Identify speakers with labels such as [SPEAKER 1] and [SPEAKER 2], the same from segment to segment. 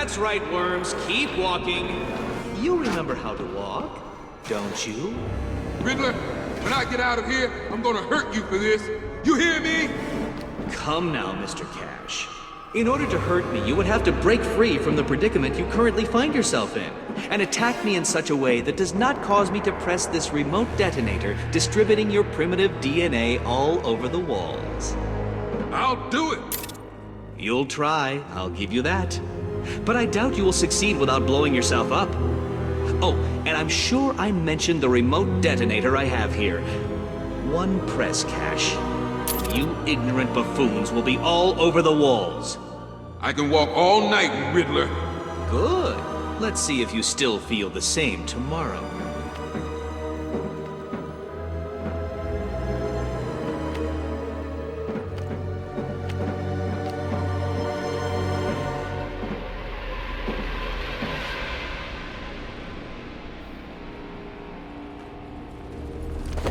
[SPEAKER 1] That's right, worms. Keep walking. You remember how to walk, don't you?
[SPEAKER 2] Riddler, when I get out of here, I'm gonna hurt you for this. You hear me?
[SPEAKER 1] Come now, Mr. Cash. In order to hurt me, you would have to break free from the predicament you currently find yourself in, and attack me in such a way that does not cause me to press this remote detonator, distributing your primitive DNA all over the walls.
[SPEAKER 2] I'll do it.
[SPEAKER 1] You'll try, I'll give you that. But I doubt you will succeed without blowing yourself up. Oh, and I'm sure I mentioned the remote detonator I have here. One press, Cash. You ignorant buffoons will be all over the walls.
[SPEAKER 2] I can walk all night, Riddler.
[SPEAKER 1] Good. Let's see if you still feel the same tomorrow.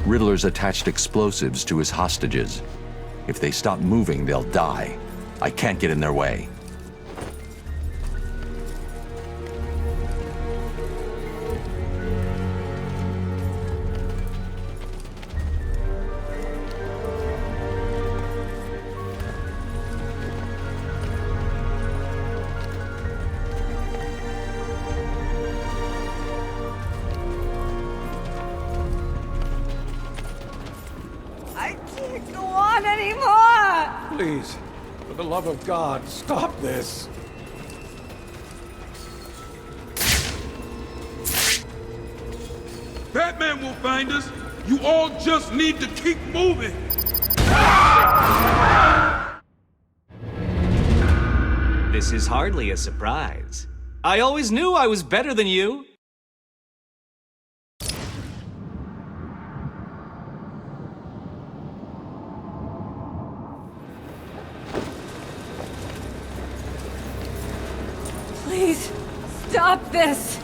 [SPEAKER 3] Riddler's attached explosives to his hostages. If they stop moving, they'll die. I can't get in their way.
[SPEAKER 4] Please, for the love of God, stop this!
[SPEAKER 2] Batman will find us. You all just need to keep moving.
[SPEAKER 1] This is hardly a surprise. I always knew I was better than you.
[SPEAKER 5] Please, stop this!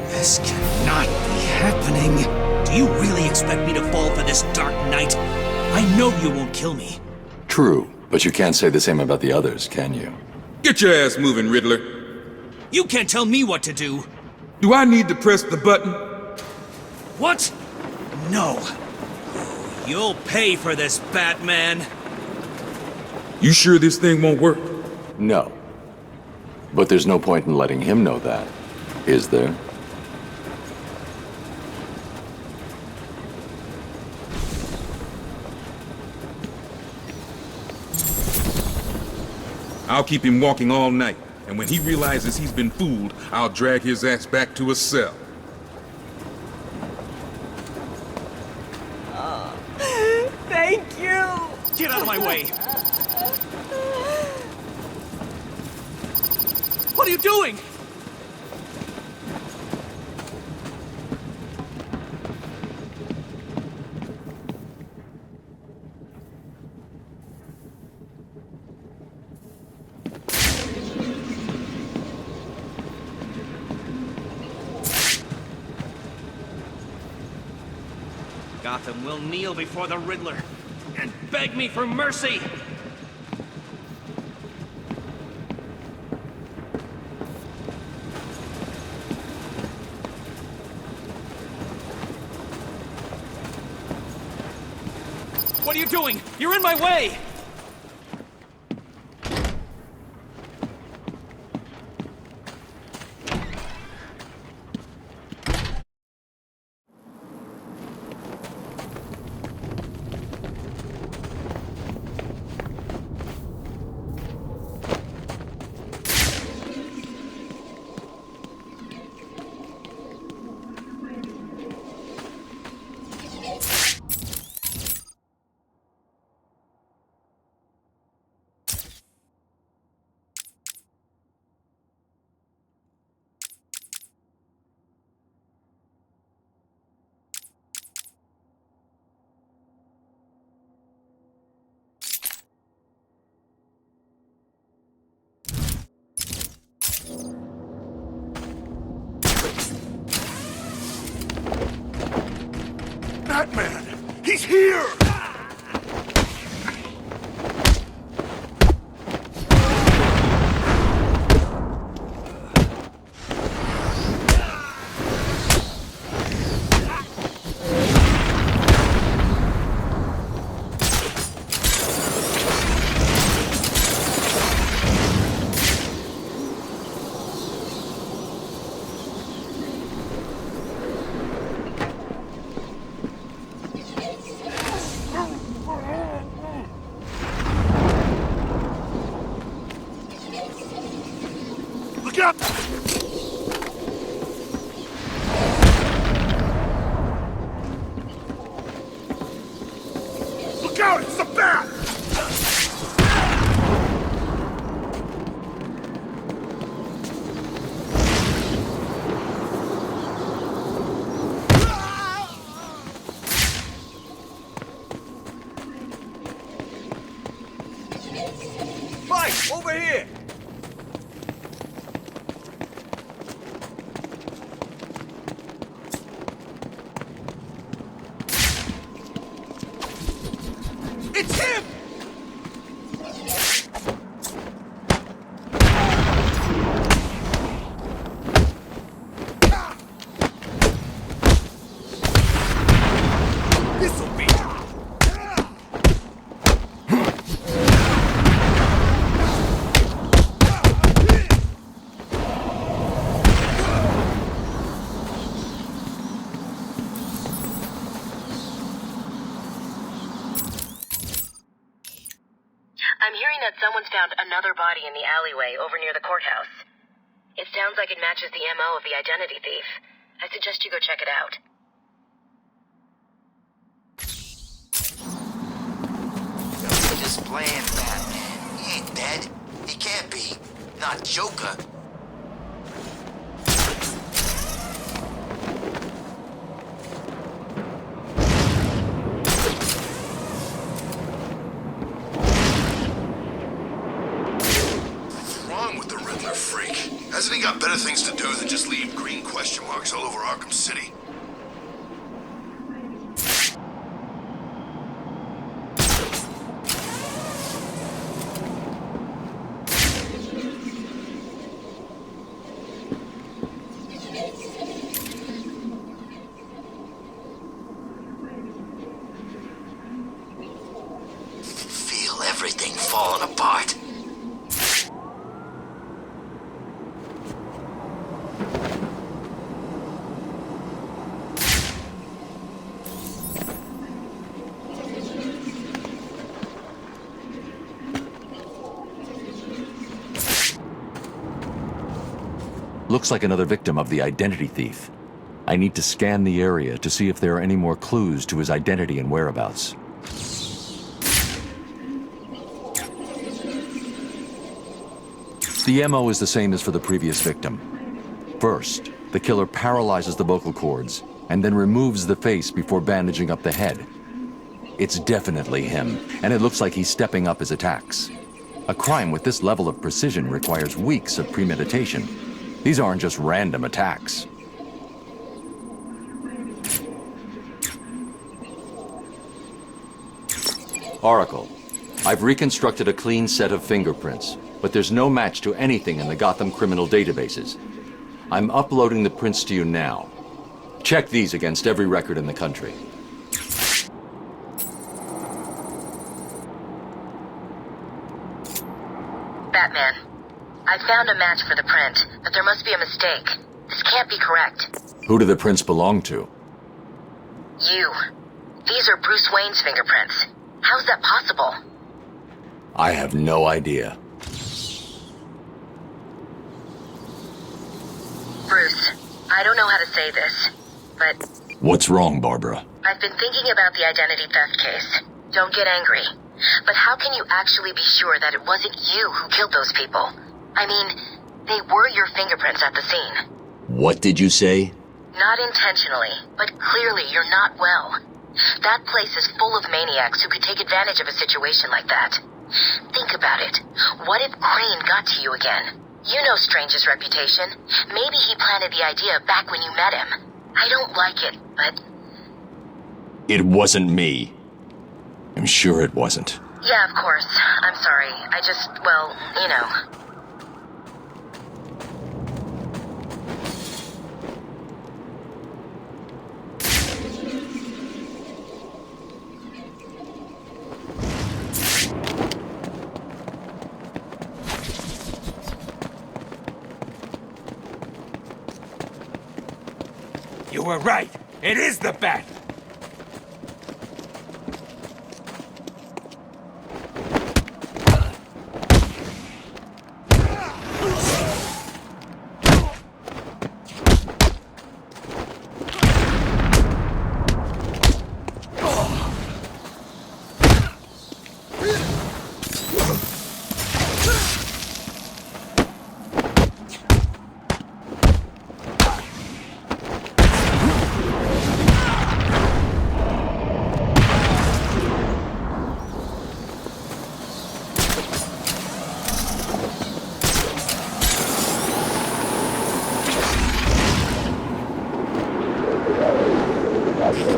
[SPEAKER 1] This cannot be happening. Do you really expect me to fall for this dark night? I know you won't kill me.
[SPEAKER 3] True, but you can't say the same about the others, can you?
[SPEAKER 2] Get your ass moving, Riddler.
[SPEAKER 1] You can't tell me what to do.
[SPEAKER 2] Do I need to press the button?
[SPEAKER 1] What? No. You'll pay for this, Batman.
[SPEAKER 2] You sure this thing won't work?
[SPEAKER 3] No. But there's no point in letting him know that, is there?
[SPEAKER 2] I'll keep him walking all night, and when he realizes he's been fooled, I'll drag his ass back to a cell.
[SPEAKER 5] Thank you!
[SPEAKER 1] Get out of my way! What are you doing? Gotham will kneel before the Riddler and beg me for mercy. What What are you doing? You're in my way!
[SPEAKER 6] Batman! He's here! Look out! Look out! It's the bat!
[SPEAKER 4] Mike, over here!
[SPEAKER 6] It's him! This'll be...
[SPEAKER 7] I'm hearing that someone's found another body in the alleyway over near the courthouse. It sounds like it matches the MO of the identity thief. I suggest you go check it out.
[SPEAKER 8] Just playing Batman. He ain't dead. He can't be. Not Joker.
[SPEAKER 6] What's wrong with the Riddler freak? Hasn't he got better things to do than just leave green question marks all over Arkham City?
[SPEAKER 8] Feel everything falling apart.
[SPEAKER 3] Looks like another victim of the identity thief. I need to scan the area to see if there are any more clues to his identity and whereabouts. The MO is the same as for the previous victim. First, the killer paralyzes the vocal cords and then removes the face before bandaging up the head. It's definitely him, and it looks like he's stepping up his attacks. A crime with this level of precision requires weeks of premeditation. These aren't just random attacks. Oracle, I've reconstructed a clean set of fingerprints, but there's no match to anything in the Gotham criminal databases. I'm uploading the prints to you now. Check these against every record in the country.
[SPEAKER 7] found a match for the print, but there must be a mistake. This can't be correct.
[SPEAKER 3] Who do the prints belong to?
[SPEAKER 7] You. These are Bruce Wayne's fingerprints. How's that possible?
[SPEAKER 3] I have no idea.
[SPEAKER 7] Bruce, I don't know how to say this, but
[SPEAKER 3] What's wrong, Barbara?
[SPEAKER 7] I've been thinking about the identity theft case. Don't get angry. But how can you actually be sure that it wasn't you who killed those people? I mean, they were your fingerprints at the scene.
[SPEAKER 3] What did you say?
[SPEAKER 7] Not intentionally, but clearly you're not well. That place is full of maniacs who could take advantage of a situation like that. Think about it. What if Crane got to you again? You know Strange's reputation. Maybe he planted the idea back when you met him. I don't like it, but...
[SPEAKER 3] It wasn't me. I'm sure it wasn't.
[SPEAKER 7] Yeah, of course. I'm sorry. I just, well, you know...
[SPEAKER 4] You were right. It is the bat.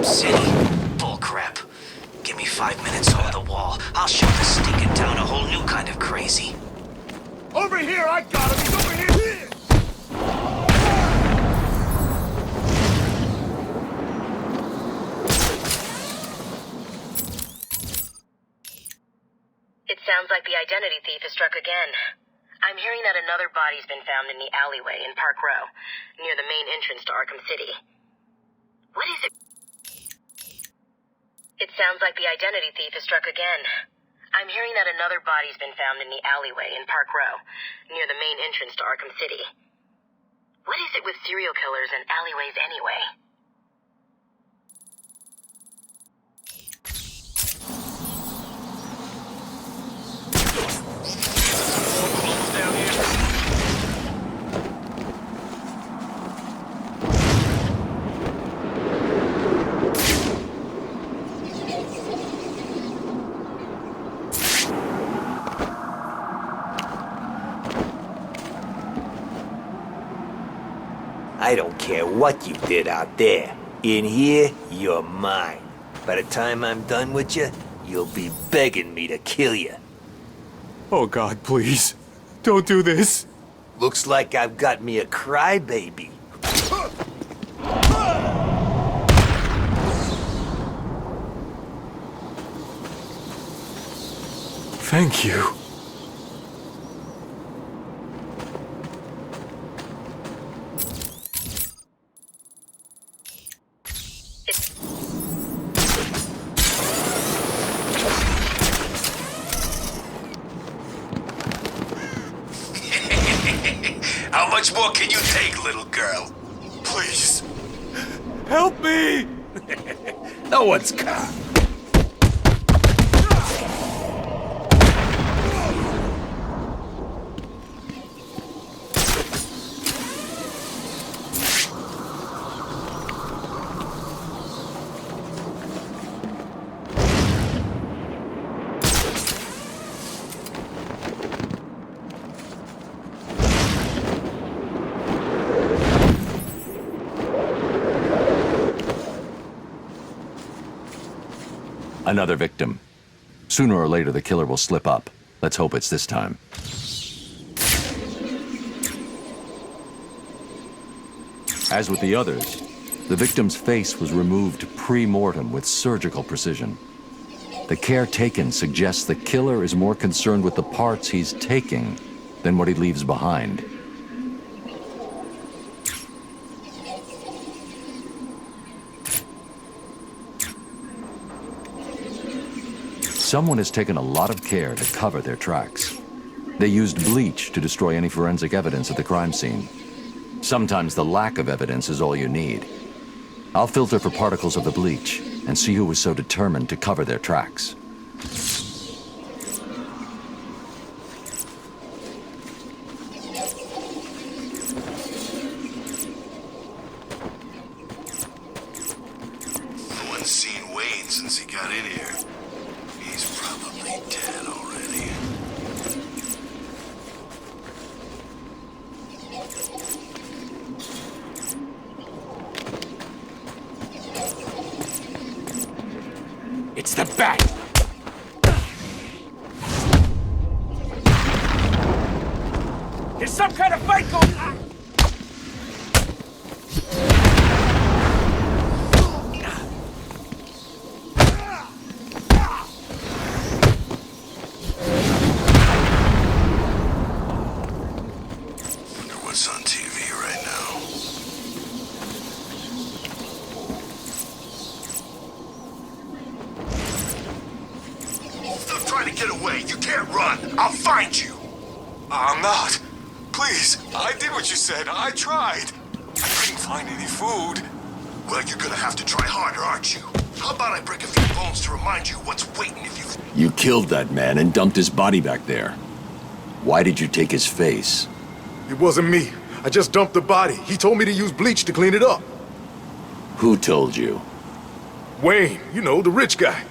[SPEAKER 8] City? Bullcrap. Give me 5 minutes over the wall. I'll show this stinking town a whole new kind of crazy.
[SPEAKER 6] Over here, I got him! He's over here!
[SPEAKER 7] It sounds like the identity thief has struck again. I'm hearing that another body's been found in the alleyway in Park Row, near the main entrance to Arkham City. What is it? It sounds like the identity thief has struck again. I'm hearing that another body's been found in the alleyway in Park Row, near the main entrance to Arkham City. What is it with serial killers and alleyways anyway?
[SPEAKER 9] I don't care what you did out there. In here, you're mine. By the time I'm done with you, you'll be begging me to kill you.
[SPEAKER 4] Oh God, please. Don't do this.
[SPEAKER 9] Looks like I've got me a crybaby.
[SPEAKER 4] Thank you.
[SPEAKER 6] How much more can you take, little girl?
[SPEAKER 4] Please. Help me!
[SPEAKER 6] No one's caught.
[SPEAKER 3] Another victim. Sooner or later, the killer will slip up. Let's hope it's this time. As with the others, the victim's face was removed pre-mortem with surgical precision. The care taken suggests the killer is more concerned with the parts he's taking than what he leaves behind. Someone has taken a lot of care to cover their tracks. They used bleach to destroy any forensic evidence at the crime scene. Sometimes the lack of evidence is all you need. I'll filter for particles of the bleach and see who was so determined to cover their tracks.
[SPEAKER 6] No one's seen Wayne since he got in here. He's probably dead already.
[SPEAKER 4] It's the Bat! There's some kind of fight going on!
[SPEAKER 6] Wonder what's on TV right now. Stop trying to get away. You can't run. I'll find you.
[SPEAKER 10] I'm not. Please, I did what you said. I tried. I couldn't find any food.
[SPEAKER 6] Well, you're gonna have to try harder, aren't you? How about I break a few bones to remind you what's waiting if you...
[SPEAKER 3] You killed that man and dumped his body back there. Why did you take his face?
[SPEAKER 11] It wasn't me. I just dumped the body. He told me to use bleach to clean it up.
[SPEAKER 3] Who told you?
[SPEAKER 11] Wayne, you know, the rich guy.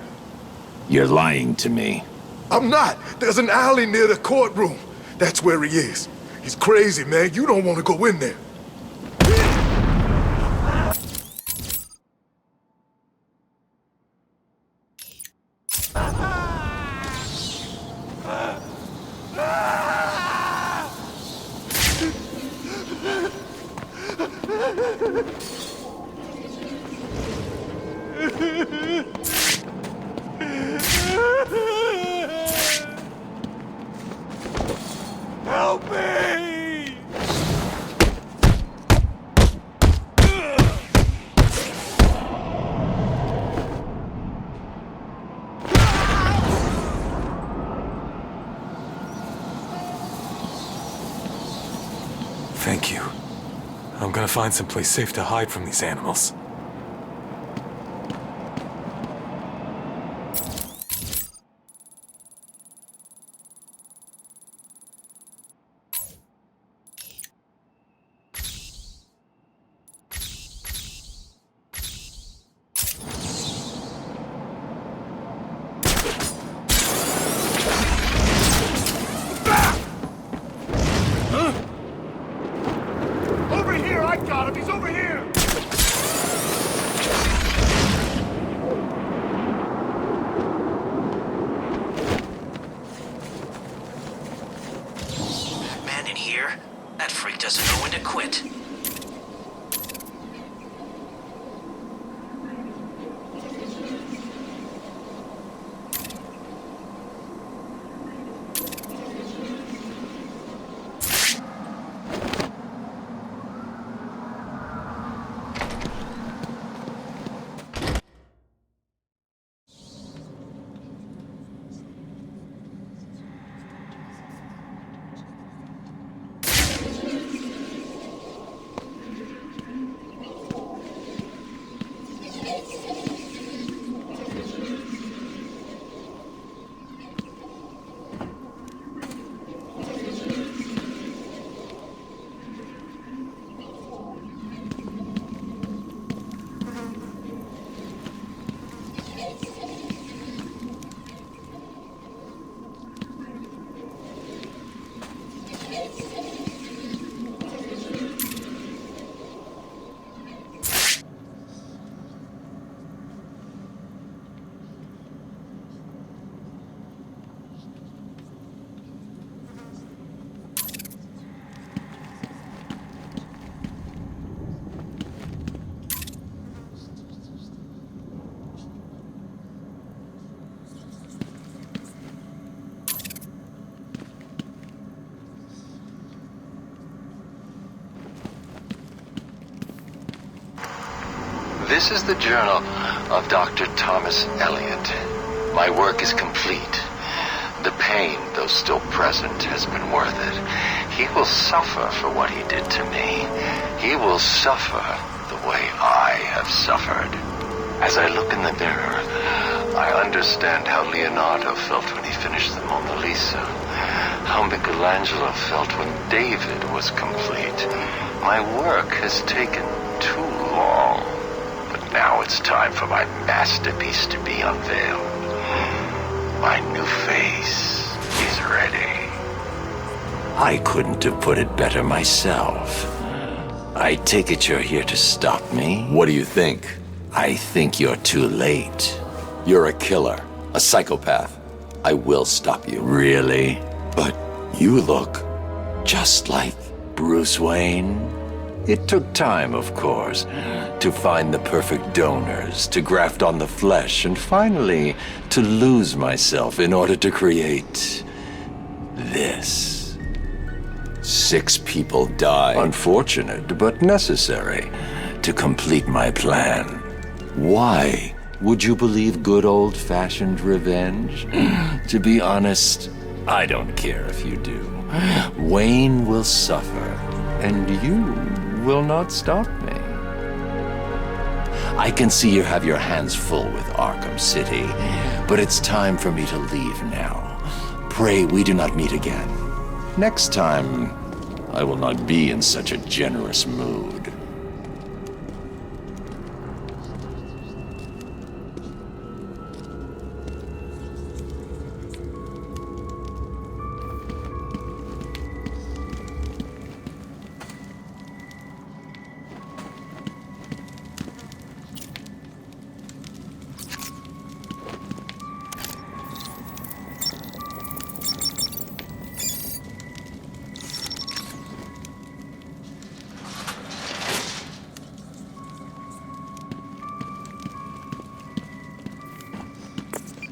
[SPEAKER 3] You're lying to me.
[SPEAKER 11] I'm not. There's an alley near the courtroom. That's where he is. He's crazy, man. You don't want to go in there.
[SPEAKER 4] Help me!
[SPEAKER 10] Thank you. I'm gonna find someplace safe to hide from these animals.
[SPEAKER 6] Over here! I got him! He's over here!
[SPEAKER 8] Man in here? That freak doesn't know when to quit.
[SPEAKER 12] This is the journal of Dr. Thomas Elliot. My work is complete. The pain, though still present, has been worth it. He will suffer for what he did to me. He will suffer the way I have suffered. As I look in the mirror, I understand how Leonardo felt when he finished the Mona Lisa. How Michelangelo felt when David was complete. My work has taken too long. But now it's time for my masterpiece to be unveiled. My new face is ready. I couldn't have put it better myself. I take it you're here to stop me?
[SPEAKER 3] What do you think?
[SPEAKER 12] I think you're too late.
[SPEAKER 3] You're a killer, a psychopath. I will stop you.
[SPEAKER 12] Really? But you look just like Bruce Wayne. It took time, of course, to find the perfect donors, to graft on the flesh, and finally to lose myself in order to create this. 6 people died. Unfortunate, but necessary to complete my plan. Why would you believe good old-fashioned revenge? To be honest, I don't care if you do. Wayne will suffer, and you will not stop me. I can see you have your hands full with Arkham City, but it's time for me to leave now. Pray we do not meet again. Next time, I will not be in such a generous mood.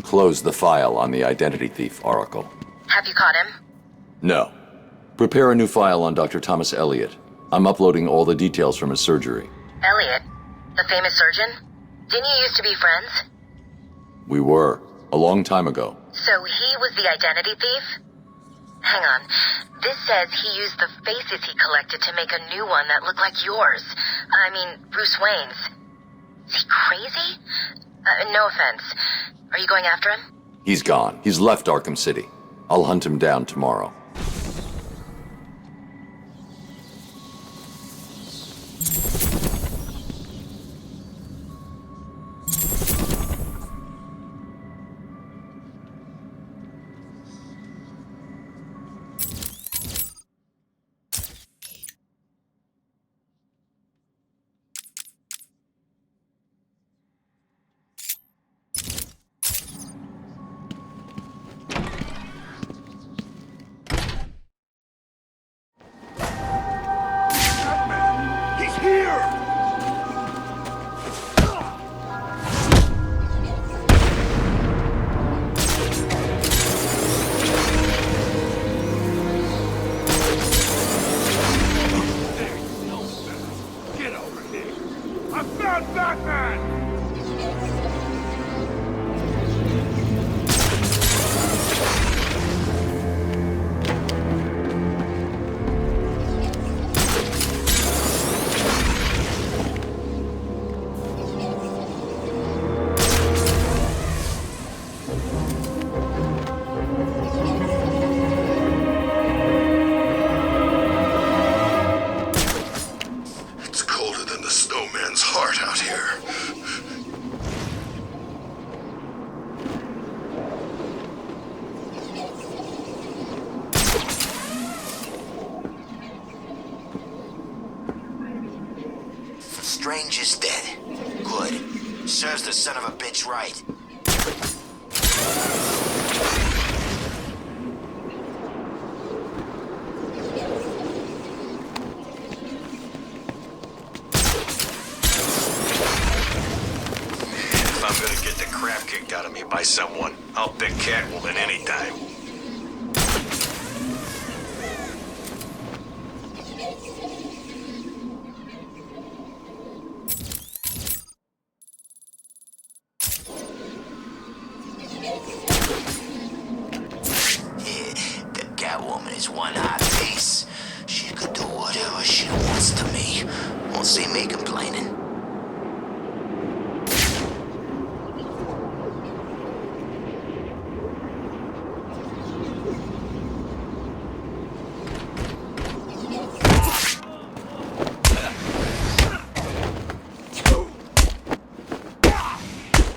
[SPEAKER 3] Close the file on the identity thief, Oracle.
[SPEAKER 7] Have you caught him?
[SPEAKER 3] No. Prepare a new file on Dr. Thomas Elliot. I'm uploading all the details from his surgery.
[SPEAKER 7] Elliot? The famous surgeon? Didn't you used to be friends?
[SPEAKER 3] We were. A long time ago.
[SPEAKER 7] So he was the identity thief? Hang on. This says he used the faces he collected to make a new one that looked like yours. I mean, Bruce Wayne's. Is he crazy? No offense. Are you going after him?
[SPEAKER 3] He's gone. He's left Arkham City. I'll hunt him down tomorrow.
[SPEAKER 8] Strange is dead. Good. Serves the son of a bitch right. If I'm gonna get the crap kicked out of me by someone, I'll pick Catwoman anytime. Don't see me complaining.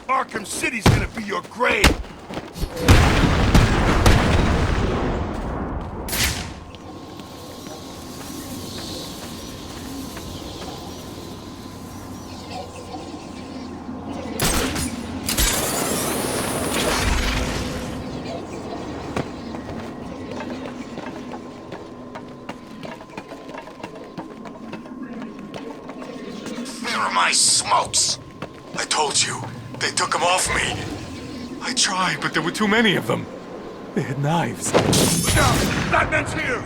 [SPEAKER 11] Arkham City's gonna be your grave!
[SPEAKER 6] Where are my smokes?
[SPEAKER 10] I told you, they took them off me. I tried, but there were too many of them. They had knives.
[SPEAKER 11] Look out! Batman's here!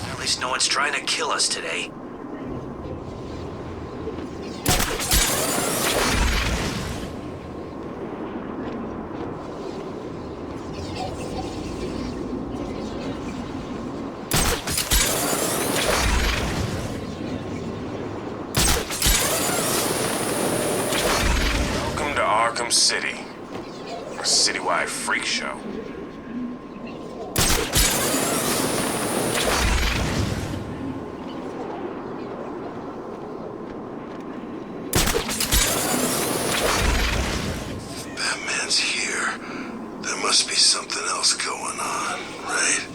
[SPEAKER 8] At least no one's trying to kill us today.
[SPEAKER 10] Welcome to Arkham City. A citywide freak show.
[SPEAKER 6] Batman's here. There must be something else going on, right?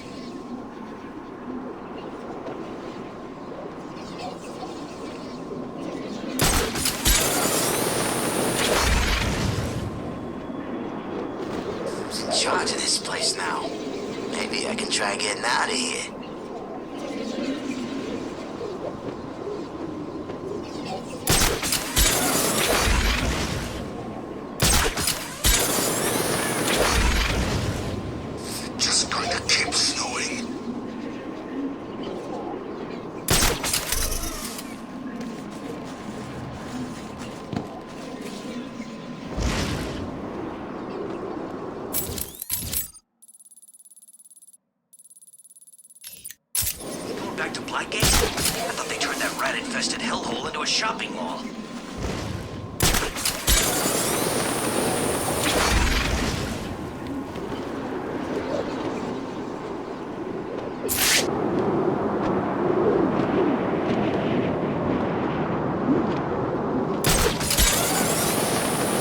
[SPEAKER 8] Who's in charge of this place now? Maybe I can try getting out of here.
[SPEAKER 6] Just going to keep snowing.
[SPEAKER 8] Going back to Blackgate? I thought they turned that rat-infested hellhole into a shopping mall.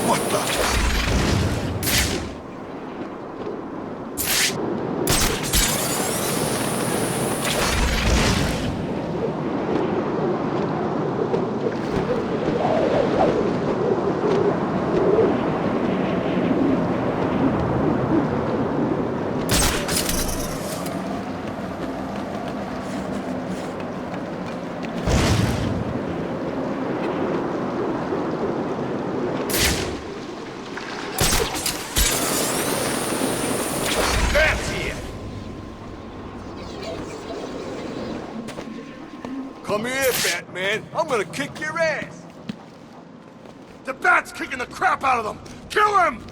[SPEAKER 11] What the? Bat's here! Come here, Batman. I'm gonna kick your ass. The Bat's kicking the crap out of them. Kill him!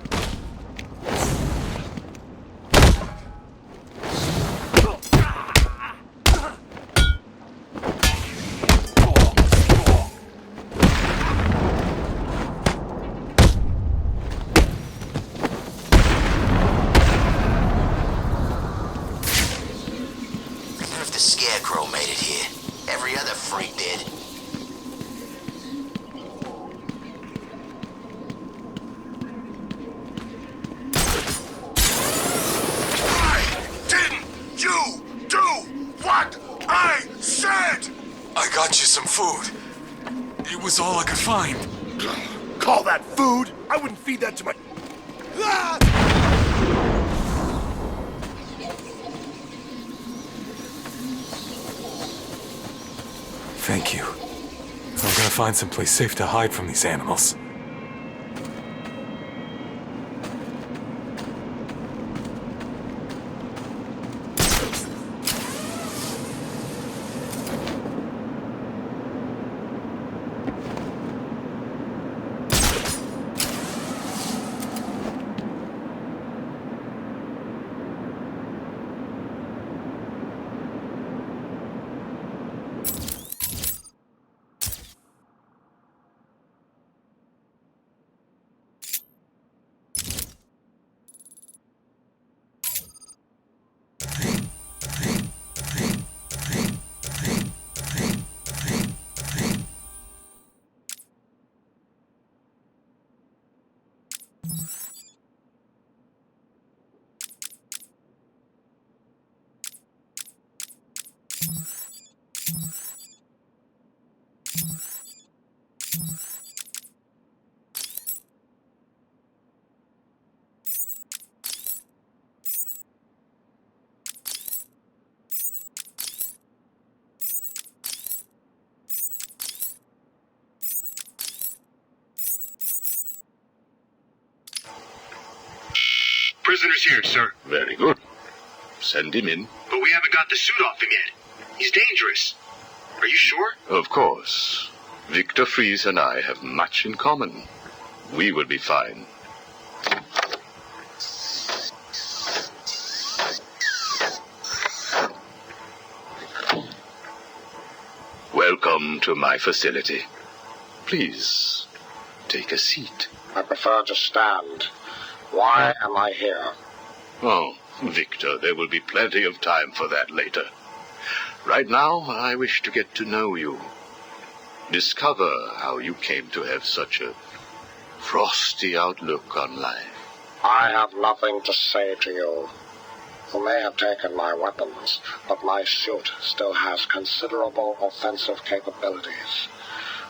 [SPEAKER 8] Even if the Scarecrow made it here, every other freak did.
[SPEAKER 6] Why didn't you do what I said?
[SPEAKER 10] I got you some food. It was all I could find.
[SPEAKER 11] Call that food? I wouldn't feed that to my... Ah!
[SPEAKER 10] Thank you. I'm gonna find someplace safe to hide from these animals.
[SPEAKER 13] Prisoner's here, sir.
[SPEAKER 12] Very good. Send him in.
[SPEAKER 13] But we haven't got the suit off him yet. He's dangerous. Are you sure?
[SPEAKER 12] Of course. Victor Fries and I have much in common. We will be fine. Welcome to my facility. Please, take a seat.
[SPEAKER 14] I prefer to stand. Why am I here?
[SPEAKER 12] Oh, Victor, there will be plenty of time for that later. Right now, I wish to get to know you. Discover how you came to have such a frosty outlook on life.
[SPEAKER 14] I have nothing to say to you. You may have taken my weapons, but my suit still has considerable offensive capabilities.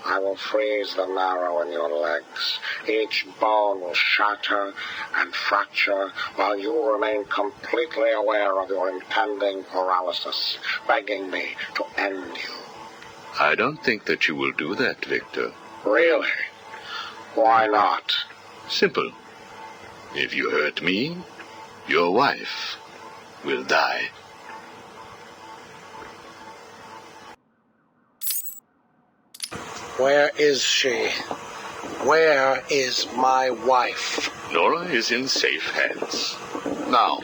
[SPEAKER 14] I will freeze the marrow in your legs. Each bone will shatter and fracture while you remain completely aware of your impending paralysis, begging me to end you.
[SPEAKER 12] I don't think that you will do that, Victor.
[SPEAKER 14] Really? Why not?
[SPEAKER 12] Simple. If you hurt me, your wife will die.
[SPEAKER 14] Where is she? Where is my wife?
[SPEAKER 12] Nora is in safe hands. Now,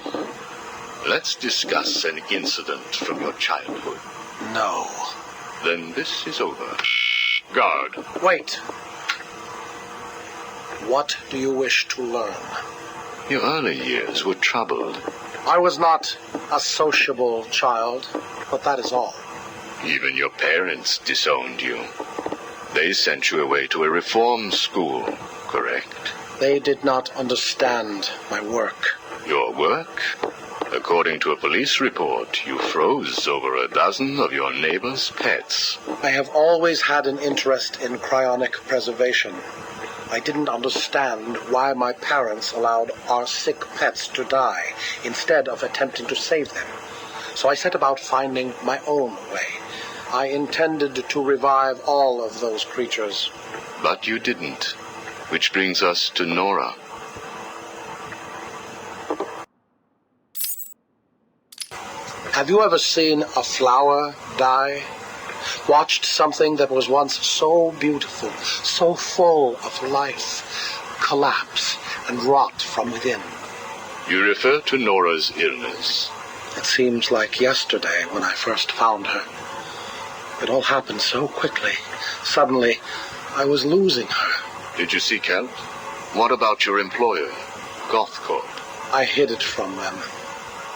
[SPEAKER 12] let's discuss an incident from your childhood.
[SPEAKER 14] No.
[SPEAKER 12] Then this is over. Guard.
[SPEAKER 14] Wait. What do you wish to learn?
[SPEAKER 12] Your early years were troubled.
[SPEAKER 14] I was not a sociable child, but that is all.
[SPEAKER 12] Even your parents disowned you. They sent you away to a reform school, correct?
[SPEAKER 14] They did not understand my work.
[SPEAKER 12] Your work? According to a police report, you froze over a dozen of your neighbor's pets.
[SPEAKER 14] I have always had an interest in cryonic preservation. I didn't understand why my parents allowed our sick pets to die instead of attempting to save them. So I set about finding my own way. I intended to revive all of those creatures.
[SPEAKER 12] But you didn't. Which brings us to Nora.
[SPEAKER 14] Have you ever seen a flower die? Watched something that was once so beautiful, so full of life, collapse and rot from within?
[SPEAKER 12] You refer to Nora's illness.
[SPEAKER 14] It seems like yesterday when I first found her. It all happened so quickly. Suddenly, I was losing her.
[SPEAKER 12] Did you seek help? What about your employer, GothCorp?
[SPEAKER 14] I hid it from them,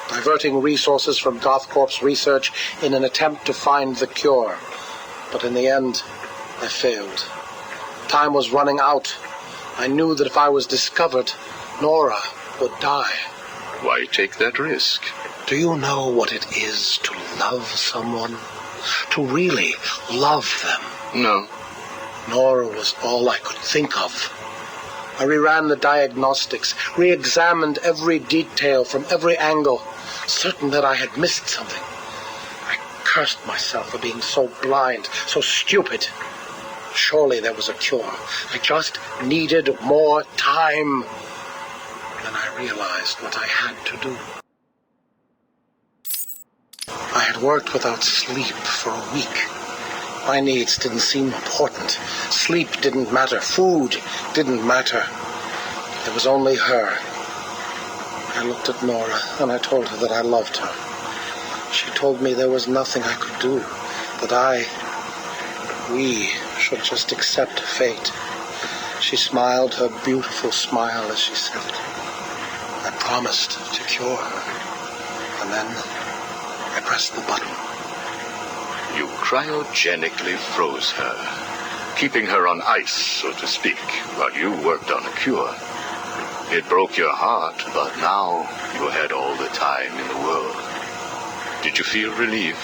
[SPEAKER 14] diverting resources from GothCorp's research in an attempt to find the cure. But in the end, I failed. Time was running out. I knew that if I was discovered, Nora would die.
[SPEAKER 12] Why take that risk?
[SPEAKER 14] Do you know what it is to love someone? To really love them?
[SPEAKER 12] No.
[SPEAKER 14] Nora was all I could think of. I reran the diagnostics, re-examined every detail from every angle, certain that I had missed something. I cursed myself for being so blind, so stupid. Surely there was a cure. I just needed more time. Then I realized what I had to do. I had worked without sleep for a week. My needs didn't seem important. Sleep didn't matter. Food didn't matter. There was only her. I looked at Nora and I told her that I loved her. She told me there was nothing I could do, that we should just accept fate. She smiled her beautiful smile as she said it. I promised to cure her, and then I pressed the button.
[SPEAKER 12] You cryogenically froze her, keeping her on ice, so to speak, while you worked on a cure. It broke your heart, but now you had all the time in the world. Did you feel relieved?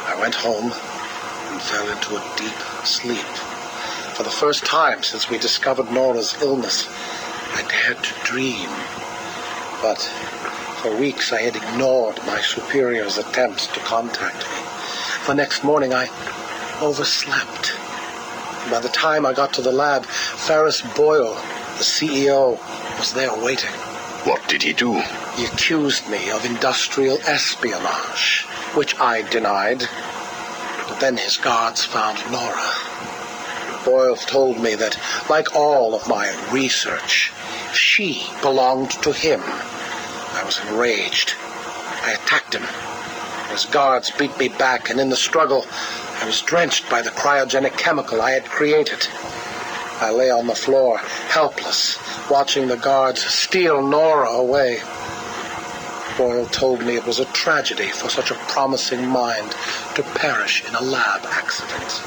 [SPEAKER 14] I went home and fell into a deep sleep. For the first time since we discovered Nora's illness, I dared to dream. But for weeks I had ignored my superior's attempts to contact me. The next morning I overslept. By the time I got to the lab, Ferris Boyle, the CEO, was there waiting.
[SPEAKER 12] What did he do?
[SPEAKER 14] He accused me of industrial espionage, which I denied. But then his guards found Nora. Boyle told me that, like all of my research, she belonged to him. I was enraged. I attacked him. His guards beat me back, and in the struggle, I was drenched by the cryogenic chemical I had created. I lay on the floor, helpless, watching the guards steal Nora away. Boyle told me it was a tragedy for such a promising mind to perish in a lab accident.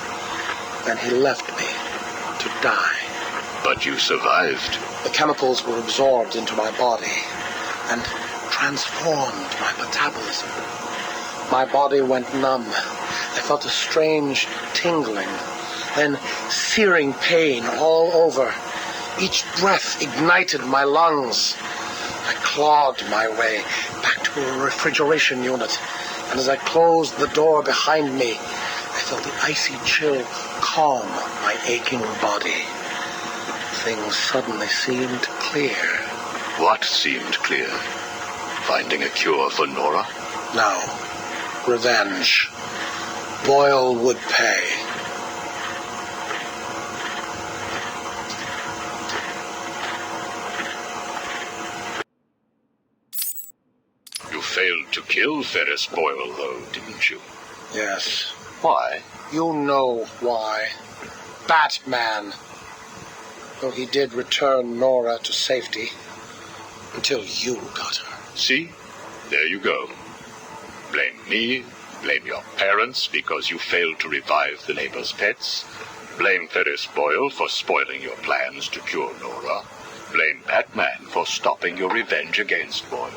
[SPEAKER 14] Then he left me to die.
[SPEAKER 12] But you survived.
[SPEAKER 14] The chemicals were absorbed into my body and transformed my metabolism. My body went numb. I felt a strange tingling, then searing pain all over. Each breath ignited my lungs. I clawed my way back to a refrigeration unit, and as I closed the door behind me, I felt the icy chill calm my aching body. Things suddenly seemed clear.
[SPEAKER 12] What seemed clear? Finding a cure for Nora?
[SPEAKER 14] No. Revenge. Boyle would pay.
[SPEAKER 12] You failed to kill Ferris Boyle, though, didn't you?
[SPEAKER 14] Yes.
[SPEAKER 12] Why?
[SPEAKER 14] You know why. Batman. Though he did return Nora to safety. Until you got her.
[SPEAKER 12] See? There you go. Blame me, blame your parents because you failed to revive the neighbor's pets. Blame Ferris Boyle for spoiling your plans to cure Nora. Blame Batman for stopping your revenge against Boyle.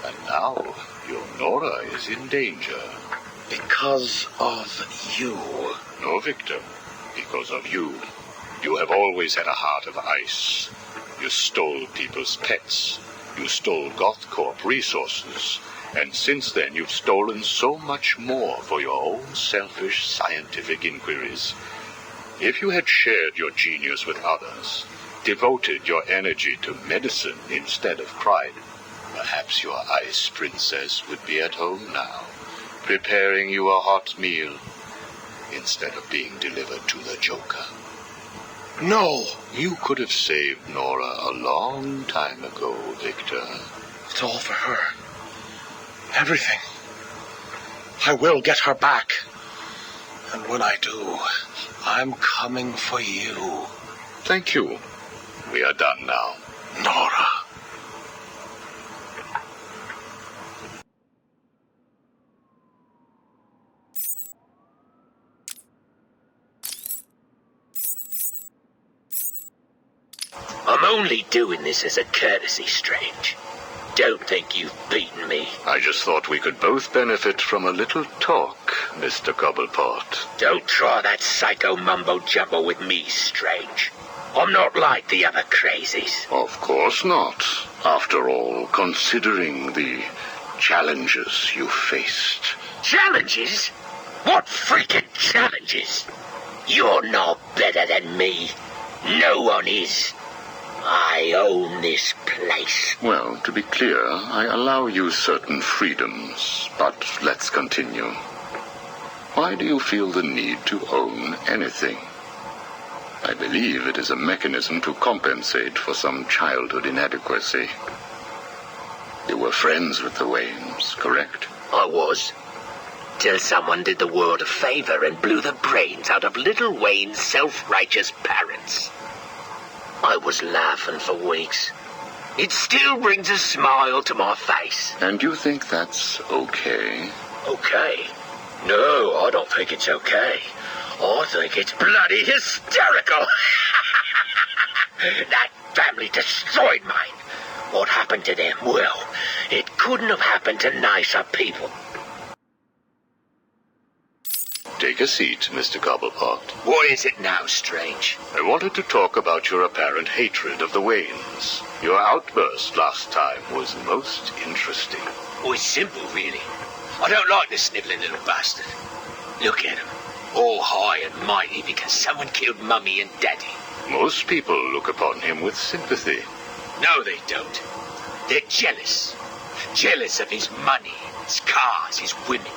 [SPEAKER 12] And now, your Nora is in danger.
[SPEAKER 14] Because of you.
[SPEAKER 12] No, Victor. Because of you. You have always had a heart of ice. You stole people's pets. You stole GothCorp resources. And since then, you've stolen so much more for your own selfish scientific inquiries. If you had shared your genius with others, devoted your energy to medicine instead of crime, perhaps your ice princess would be at home now, preparing you a hot meal instead of being delivered to the Joker.
[SPEAKER 14] No!
[SPEAKER 12] You could have saved Nora a long time ago, Victor.
[SPEAKER 14] It's all for her. Everything. I will get her back. And when I do, I'm coming for you.
[SPEAKER 12] Thank you. We are done now.
[SPEAKER 14] Nora.
[SPEAKER 15] I'm only doing this as a courtesy, Strange. Don't think you've beaten me.
[SPEAKER 12] I just thought we could both benefit from a little talk, Mr. Cobblepot.
[SPEAKER 15] Don't try that psycho mumbo-jumbo with me, Strange. I'm not like the other crazies.
[SPEAKER 12] Of course not. After all, considering the challenges you faced.
[SPEAKER 15] Challenges? What freaking challenges? You're no better than me. No one is. I own this place.
[SPEAKER 12] Well, to be clear, I allow you certain freedoms, but let's continue. Why do you feel the need to own anything? I believe it is a mechanism to compensate for some childhood inadequacy. You were friends with the Waynes, correct?
[SPEAKER 15] I was. Till someone did the world a favor and blew the brains out of little Wayne's self-righteous parents. I was laughing for weeks. It still brings a smile to my face.
[SPEAKER 12] And you think that's okay?
[SPEAKER 15] Okay? No, I don't think it's okay. I think it's bloody hysterical. That family destroyed mine. What happened to them? Well, it couldn't have happened to nicer people.
[SPEAKER 16] Take a seat, Mr. Cobblepot.
[SPEAKER 15] What is it now, Strange?
[SPEAKER 16] I wanted to talk about your apparent hatred of the Waynes. Your outburst last time was most interesting.
[SPEAKER 15] Oh, it's simple, really. I don't like the snivelling little bastard. Look at him. All high and mighty because someone killed Mummy and Daddy.
[SPEAKER 16] Most people look upon him with sympathy.
[SPEAKER 15] No, they don't. They're jealous. Jealous of his money, his cars, his women.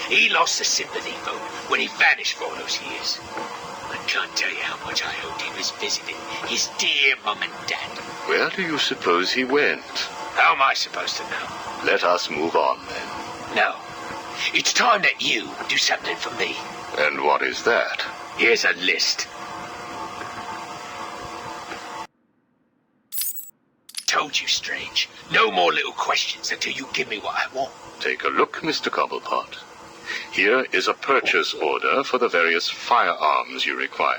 [SPEAKER 15] He lost the sympathy vote when he vanished for all those years. I can't tell you how much I hoped he was visiting his dear Mum and Dad.
[SPEAKER 16] Where do you suppose he went?
[SPEAKER 15] How am I supposed to know?
[SPEAKER 16] Let us move on, then.
[SPEAKER 15] No. It's time that you do something for me.
[SPEAKER 16] And what is that?
[SPEAKER 15] Here's a list. Told you, Strange. No more little questions until you give me what I want.
[SPEAKER 16] Take a look, Mr. Cobblepot. Here is a purchase order for the various firearms you require.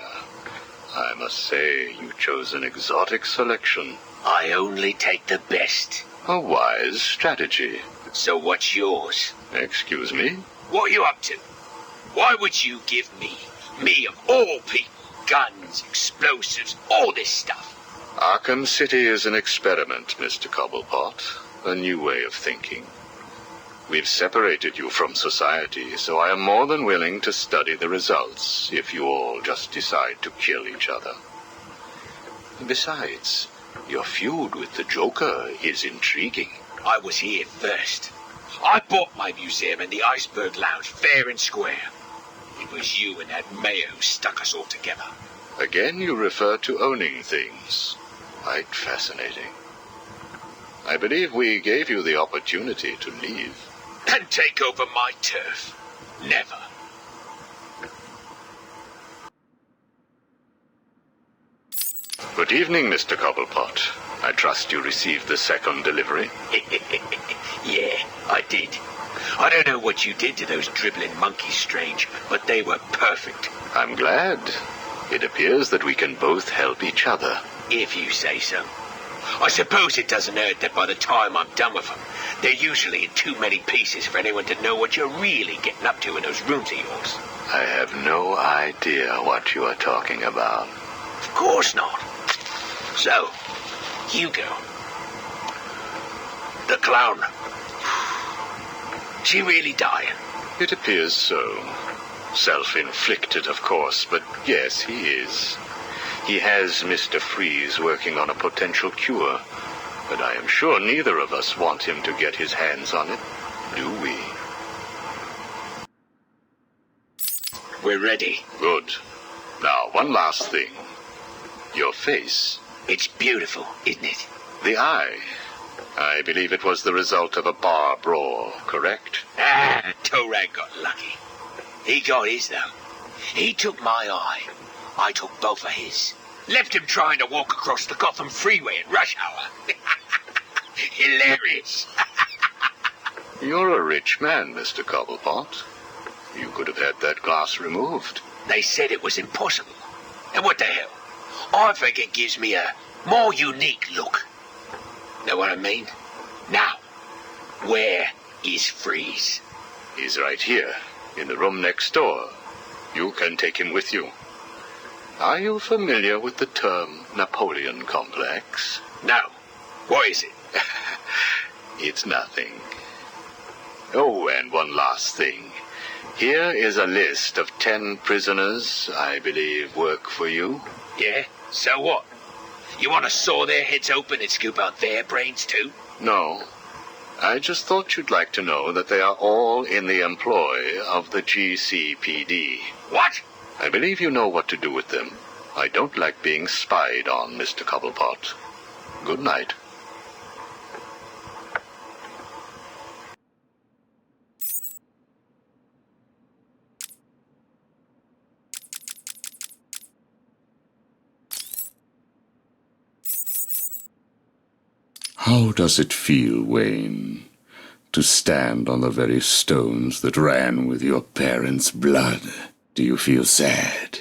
[SPEAKER 16] I must say, you chose an exotic selection.
[SPEAKER 15] I only take the best.
[SPEAKER 16] A wise strategy.
[SPEAKER 15] So what's yours?
[SPEAKER 16] Excuse me?
[SPEAKER 15] What are you up to? Why would you give me of all people, guns, explosives, all this stuff?
[SPEAKER 16] Arkham City is an experiment, Mr. Cobblepot. A new way of thinking. We've separated you from society, so I am more than willing to study the results if you all just decide to kill each other. Besides, your feud with the Joker is intriguing.
[SPEAKER 15] I was here first. I bought my museum in the Iceberg Lounge fair and square. It was you and that mayor who stuck us all together.
[SPEAKER 16] Again, you refer to owning things. Quite fascinating. I believe we gave you the opportunity to leave.
[SPEAKER 15] And take over my turf. Never.
[SPEAKER 16] Good evening, Mr. Cobblepot. I trust you received the second delivery.
[SPEAKER 15] Yeah, I did. I don't know what you did to those dribbling monkeys, Strange, but they were perfect.
[SPEAKER 16] I'm glad. It appears that we can both help each other.
[SPEAKER 15] If you say so. I suppose it doesn't hurt that by the time I'm done with them, they're usually in too many pieces for anyone to know what you're really getting up to in those rooms of yours.
[SPEAKER 16] I have no idea what you are talking about.
[SPEAKER 15] Of course not. So, Hugo. The clown. She really dying?
[SPEAKER 16] It appears so. Self-inflicted, of course, but yes, he is. He has Mr. Freeze working on a potential cure, but I am sure neither of us want him to get his hands on it, do we?
[SPEAKER 15] We're ready.
[SPEAKER 16] Good. Now, one last thing. Your face.
[SPEAKER 15] It's beautiful, isn't it?
[SPEAKER 16] The eye. I believe it was the result of a bar brawl, correct?
[SPEAKER 15] Torag got lucky. He got his, though. He took my eye. I took both of his. Left him trying to walk across the Gotham freeway at rush hour. Hilarious.
[SPEAKER 16] You're a rich man, Mr. Cobblepot. You could have had that glass removed.
[SPEAKER 15] They said it was impossible. And what the hell? I think it gives me a more unique look. Know what I mean? Now, where is Freeze?
[SPEAKER 16] He's right here, in the room next door. You can take him with you. Are you familiar with the term Napoleon complex?
[SPEAKER 15] No. What is it?
[SPEAKER 16] It's nothing. Oh, and one last thing. Here is a list of 10 prisoners I believe work for you.
[SPEAKER 15] Yeah? So what? You want to saw their heads open and scoop out their brains too?
[SPEAKER 16] No. I just thought you'd like to know that they are all in the employ of the GCPD.
[SPEAKER 15] What?
[SPEAKER 16] I believe you know what to do with them. I don't like being spied on, Mr. Cobblepot. Good night.
[SPEAKER 17] How does it feel, Wayne, to stand on the very stones that ran with your parents' blood? Do you feel sad,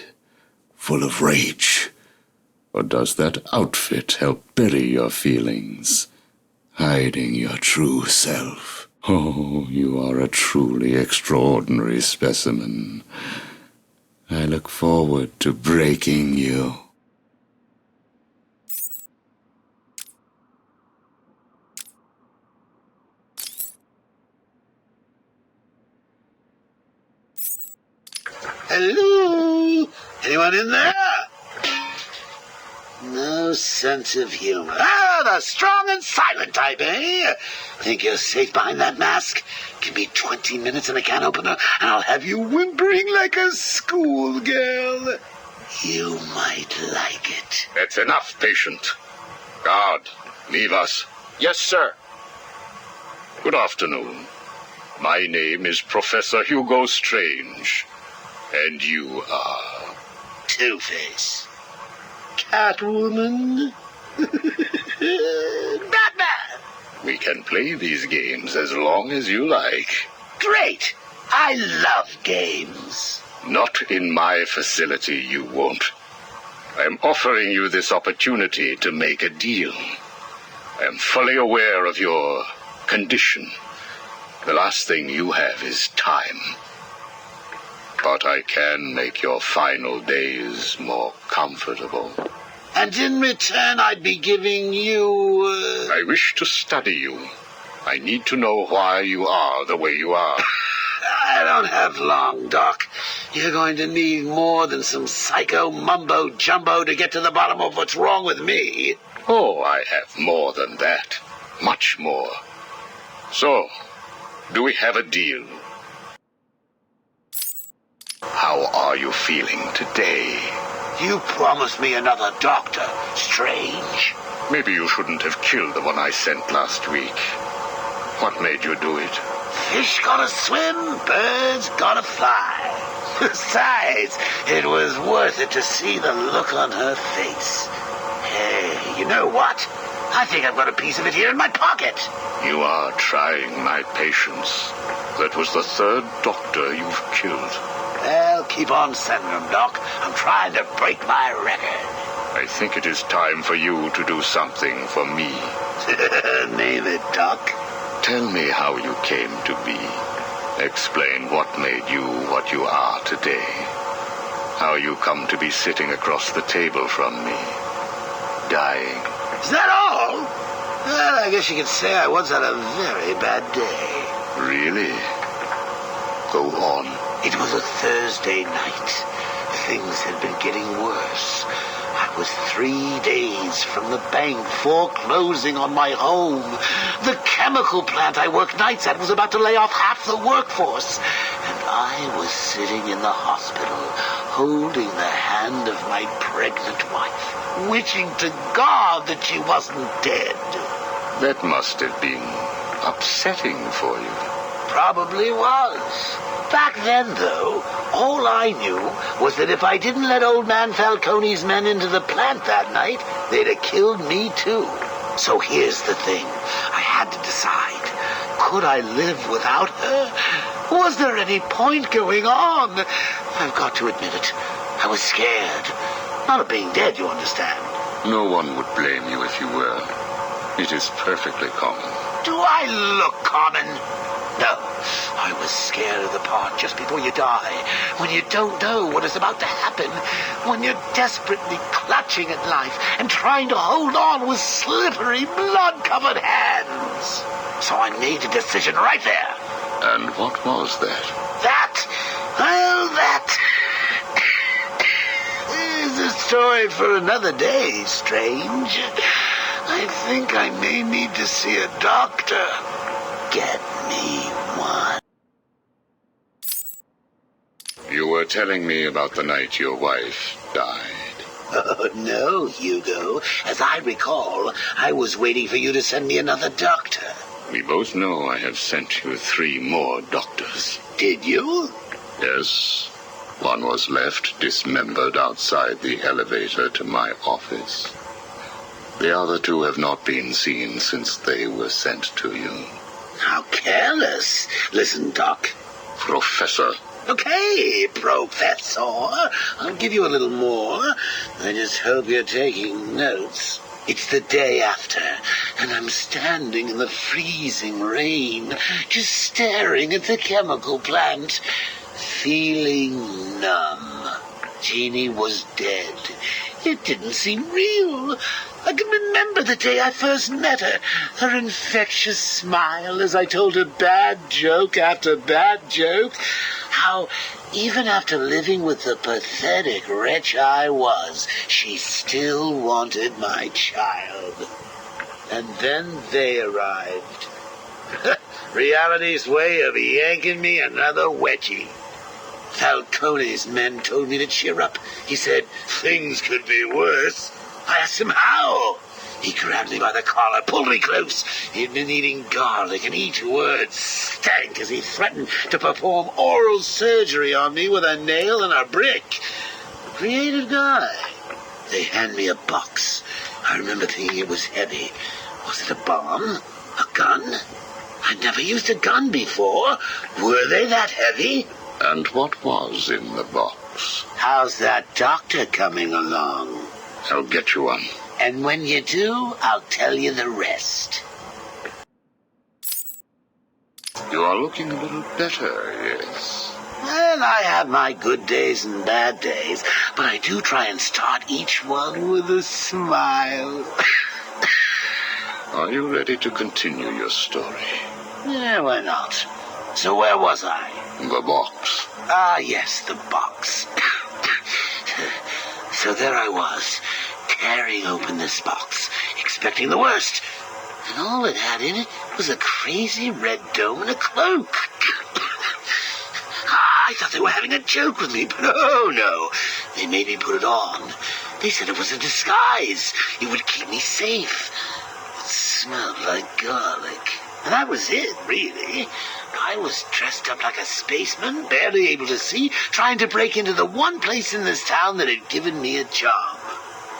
[SPEAKER 17] full of rage, Or does that outfit help bury your feelings, hiding your true self? Oh, you are a truly extraordinary specimen. I look forward to breaking you.
[SPEAKER 15] Hello? Anyone in there? No sense of humor. Ah, the strong and silent type, eh? Think you're safe behind that mask? Give me 20 minutes and a can opener, and I'll have you whimpering like a schoolgirl. You might like it.
[SPEAKER 16] That's enough, patient. Guard, leave us.
[SPEAKER 13] Yes, sir.
[SPEAKER 16] Good afternoon. My name is Professor Hugo Strange. And you are?
[SPEAKER 15] Two-Face. Catwoman. Batman.
[SPEAKER 16] We can play these games as long as you like.
[SPEAKER 15] Great. I love games.
[SPEAKER 16] Not in my facility, you won't. I'm offering you this opportunity to make a deal. I am fully aware of your condition. The last thing you have is time. But I can make your final days more comfortable.
[SPEAKER 15] And in return, I'd be giving you...
[SPEAKER 16] I wish to study you. I need to know why you are the way you are.
[SPEAKER 15] I don't have long, Doc. You're going to need more than some psycho mumbo-jumbo to get to the bottom of what's wrong with me.
[SPEAKER 16] Oh, I have more than that. Much more. So, do we have a deal? How are you feeling today?
[SPEAKER 15] You promised me another doctor, Strange.
[SPEAKER 16] Maybe you shouldn't have killed the one I sent last week. What made you do it?
[SPEAKER 15] Fish gotta swim, birds gotta fly. Besides, it was worth it to see the look on her face. Hey, you know what? I think I've got a piece of it here in my pocket.
[SPEAKER 16] You are trying my patience. That was the third doctor you've killed.
[SPEAKER 15] Well, keep on sending them, Doc. I'm trying to break my record.
[SPEAKER 16] I think it is time for you to do something for me.
[SPEAKER 15] Name it, Doc.
[SPEAKER 16] Tell me how you came to be. Explain what made you what you are today. How you come to be sitting across the table from me. Dying.
[SPEAKER 15] Is that all? Well, I guess you could say I once had a very bad day.
[SPEAKER 16] Really? Go on.
[SPEAKER 15] It was a Thursday night. Things had been getting worse. I was 3 days from the bank foreclosing on my home. The chemical plant I worked nights at was about to lay off half the workforce. And I was sitting in the hospital, holding the hand of my pregnant wife, wishing to God that she wasn't dead.
[SPEAKER 16] That must have been upsetting for you.
[SPEAKER 15] Probably was. Back then, though, all I knew was that if I didn't let old man Falcone's men into the plant that night, they'd have killed me too. So here's the thing. I had to decide. Could I live without her? Was there any point going on? I've got to admit it. I was scared. Not of being dead, you understand.
[SPEAKER 16] No one would blame you if you were. It is perfectly common.
[SPEAKER 15] Do I look common? No, I was scared of the part just before you die, when you don't know what is about to happen, when you're desperately clutching at life and trying to hold on with slippery, blood-covered hands. So I made a decision right there.
[SPEAKER 16] And what was that?
[SPEAKER 15] That is a story for another day, Strange. I think I may need to see a doctor. Get me one.
[SPEAKER 16] You were telling me about the night your wife died.
[SPEAKER 15] Oh, no, Hugo. As I recall, I was waiting for you to send me another doctor.
[SPEAKER 16] We both know I have sent you 3 more doctors.
[SPEAKER 15] Did you?
[SPEAKER 16] Yes. One was left dismembered outside the elevator to my office. The other 2 have not been seen since they were sent to you.
[SPEAKER 15] How careless. Listen, Doc.
[SPEAKER 16] Professor,
[SPEAKER 15] Okay, Professor. I'll give you a little more. I just hope you're taking notes. It's the day after, and I'm standing in the freezing rain, just staring at the chemical plant, feeling numb. Jeannie was dead. It didn't seem real. I can remember the day I first met her. Her infectious smile as I told her bad joke after bad joke. How, even after living with the pathetic wretch I was, she still wanted my child. And then they arrived. Reality's way of yanking me another wedgie. Falcone's men told me to cheer up. He said things could be worse. I asked him how. He grabbed me by the collar, pulled me close. He'd been eating garlic, and each word stank as he threatened to perform oral surgery on me with a nail and a brick. A creative guy. They hand me a box. I remember thinking it was heavy. Was it a bomb? A gun? I'd never used a gun before. Were they that heavy?
[SPEAKER 17] And what was in the box?
[SPEAKER 15] How's that doctor coming along?
[SPEAKER 17] I'll get you one.
[SPEAKER 15] And when you do, I'll tell you the rest.
[SPEAKER 17] You are looking a little better, yes.
[SPEAKER 15] Well, I have my good days and bad days, but I do try and start each one with a smile.
[SPEAKER 17] Are you ready to continue your story?
[SPEAKER 15] Yeah, why not? So where was I?
[SPEAKER 17] The box.
[SPEAKER 15] Ah, yes, the box. So there I was, tearing open this box, expecting the worst. And all it had in it was a crazy red dome and a cloak. I thought they were having a joke with me, but oh no. They made me put it on. They said it was a disguise. It would keep me safe. It smelled like garlic. And that was it, really. I was dressed up like a spaceman, barely able to see, trying to break into the one place in this town that had given me a job.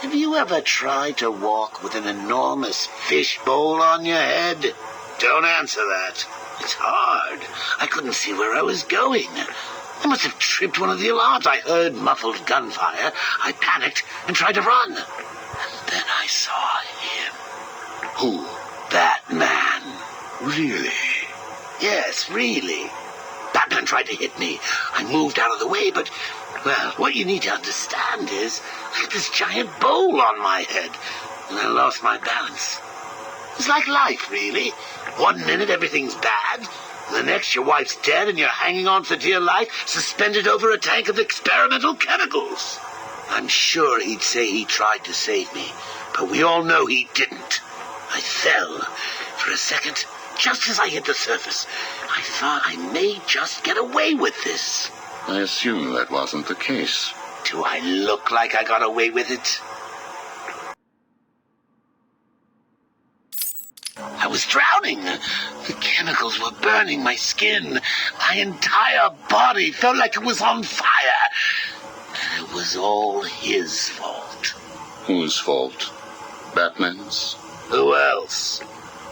[SPEAKER 15] Have you ever tried to walk with an enormous fishbowl on your head? Don't answer that. It's hard. I couldn't see where I was going. I must have tripped one of the alarms. I heard muffled gunfire. I panicked and tried to run. And then I saw him.
[SPEAKER 17] Who?
[SPEAKER 15] Batman.
[SPEAKER 17] Really?
[SPEAKER 15] Yes, really. Batman tried to hit me. I moved out of the way, but, well, what you need to understand is I had this giant bowl on my head, and I lost my balance. It's like life, really. 1 minute everything's bad, the next your wife's dead and you're hanging on for dear life, suspended over a tank of experimental chemicals. I'm sure he'd say he tried to save me, but we all know he didn't. I fell. For a second, just as I hit the surface, I thought I may just get away with this.
[SPEAKER 17] I assume that wasn't the case.
[SPEAKER 15] Do I look like I got away with it? I was drowning. The chemicals were burning my skin. My entire body felt like it was on fire. And it was all his fault.
[SPEAKER 17] Whose fault? Batman's?
[SPEAKER 15] Who else?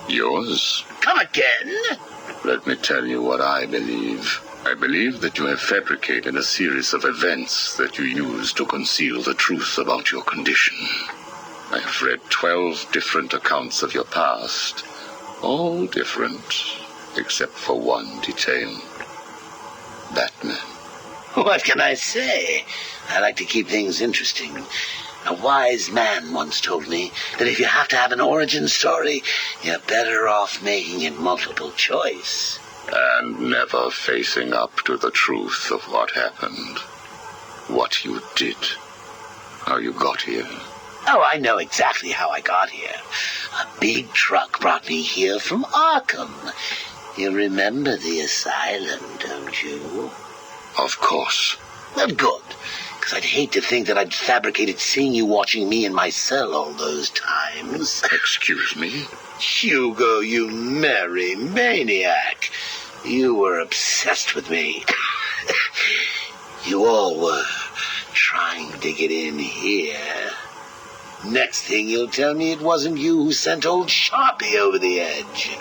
[SPEAKER 17] Yours?
[SPEAKER 15] Come again?
[SPEAKER 17] Let me tell you what I believe. I believe that you have fabricated a series of events that you use to conceal the truth about your condition. I have read 12 different accounts of your past. All different, except for one detail. Batman.
[SPEAKER 15] What can I say? I like to keep things interesting. A wise man once told me that if you have to have an origin story, you're better off making it multiple choice.
[SPEAKER 17] And never facing up to the truth of what happened. What you did. How you got here.
[SPEAKER 15] Oh, I know exactly how I got here. A big truck brought me here from Arkham. You remember the asylum, don't you?
[SPEAKER 17] Of course.
[SPEAKER 15] Well, good. Because I'd hate to think that I'd fabricated seeing you watching me in my cell all those times.
[SPEAKER 17] Excuse me?
[SPEAKER 15] Hugo, you merry maniac. You were obsessed with me. You all were trying to get in here. Next thing you'll tell me it wasn't you who sent old Sharpie over the edge.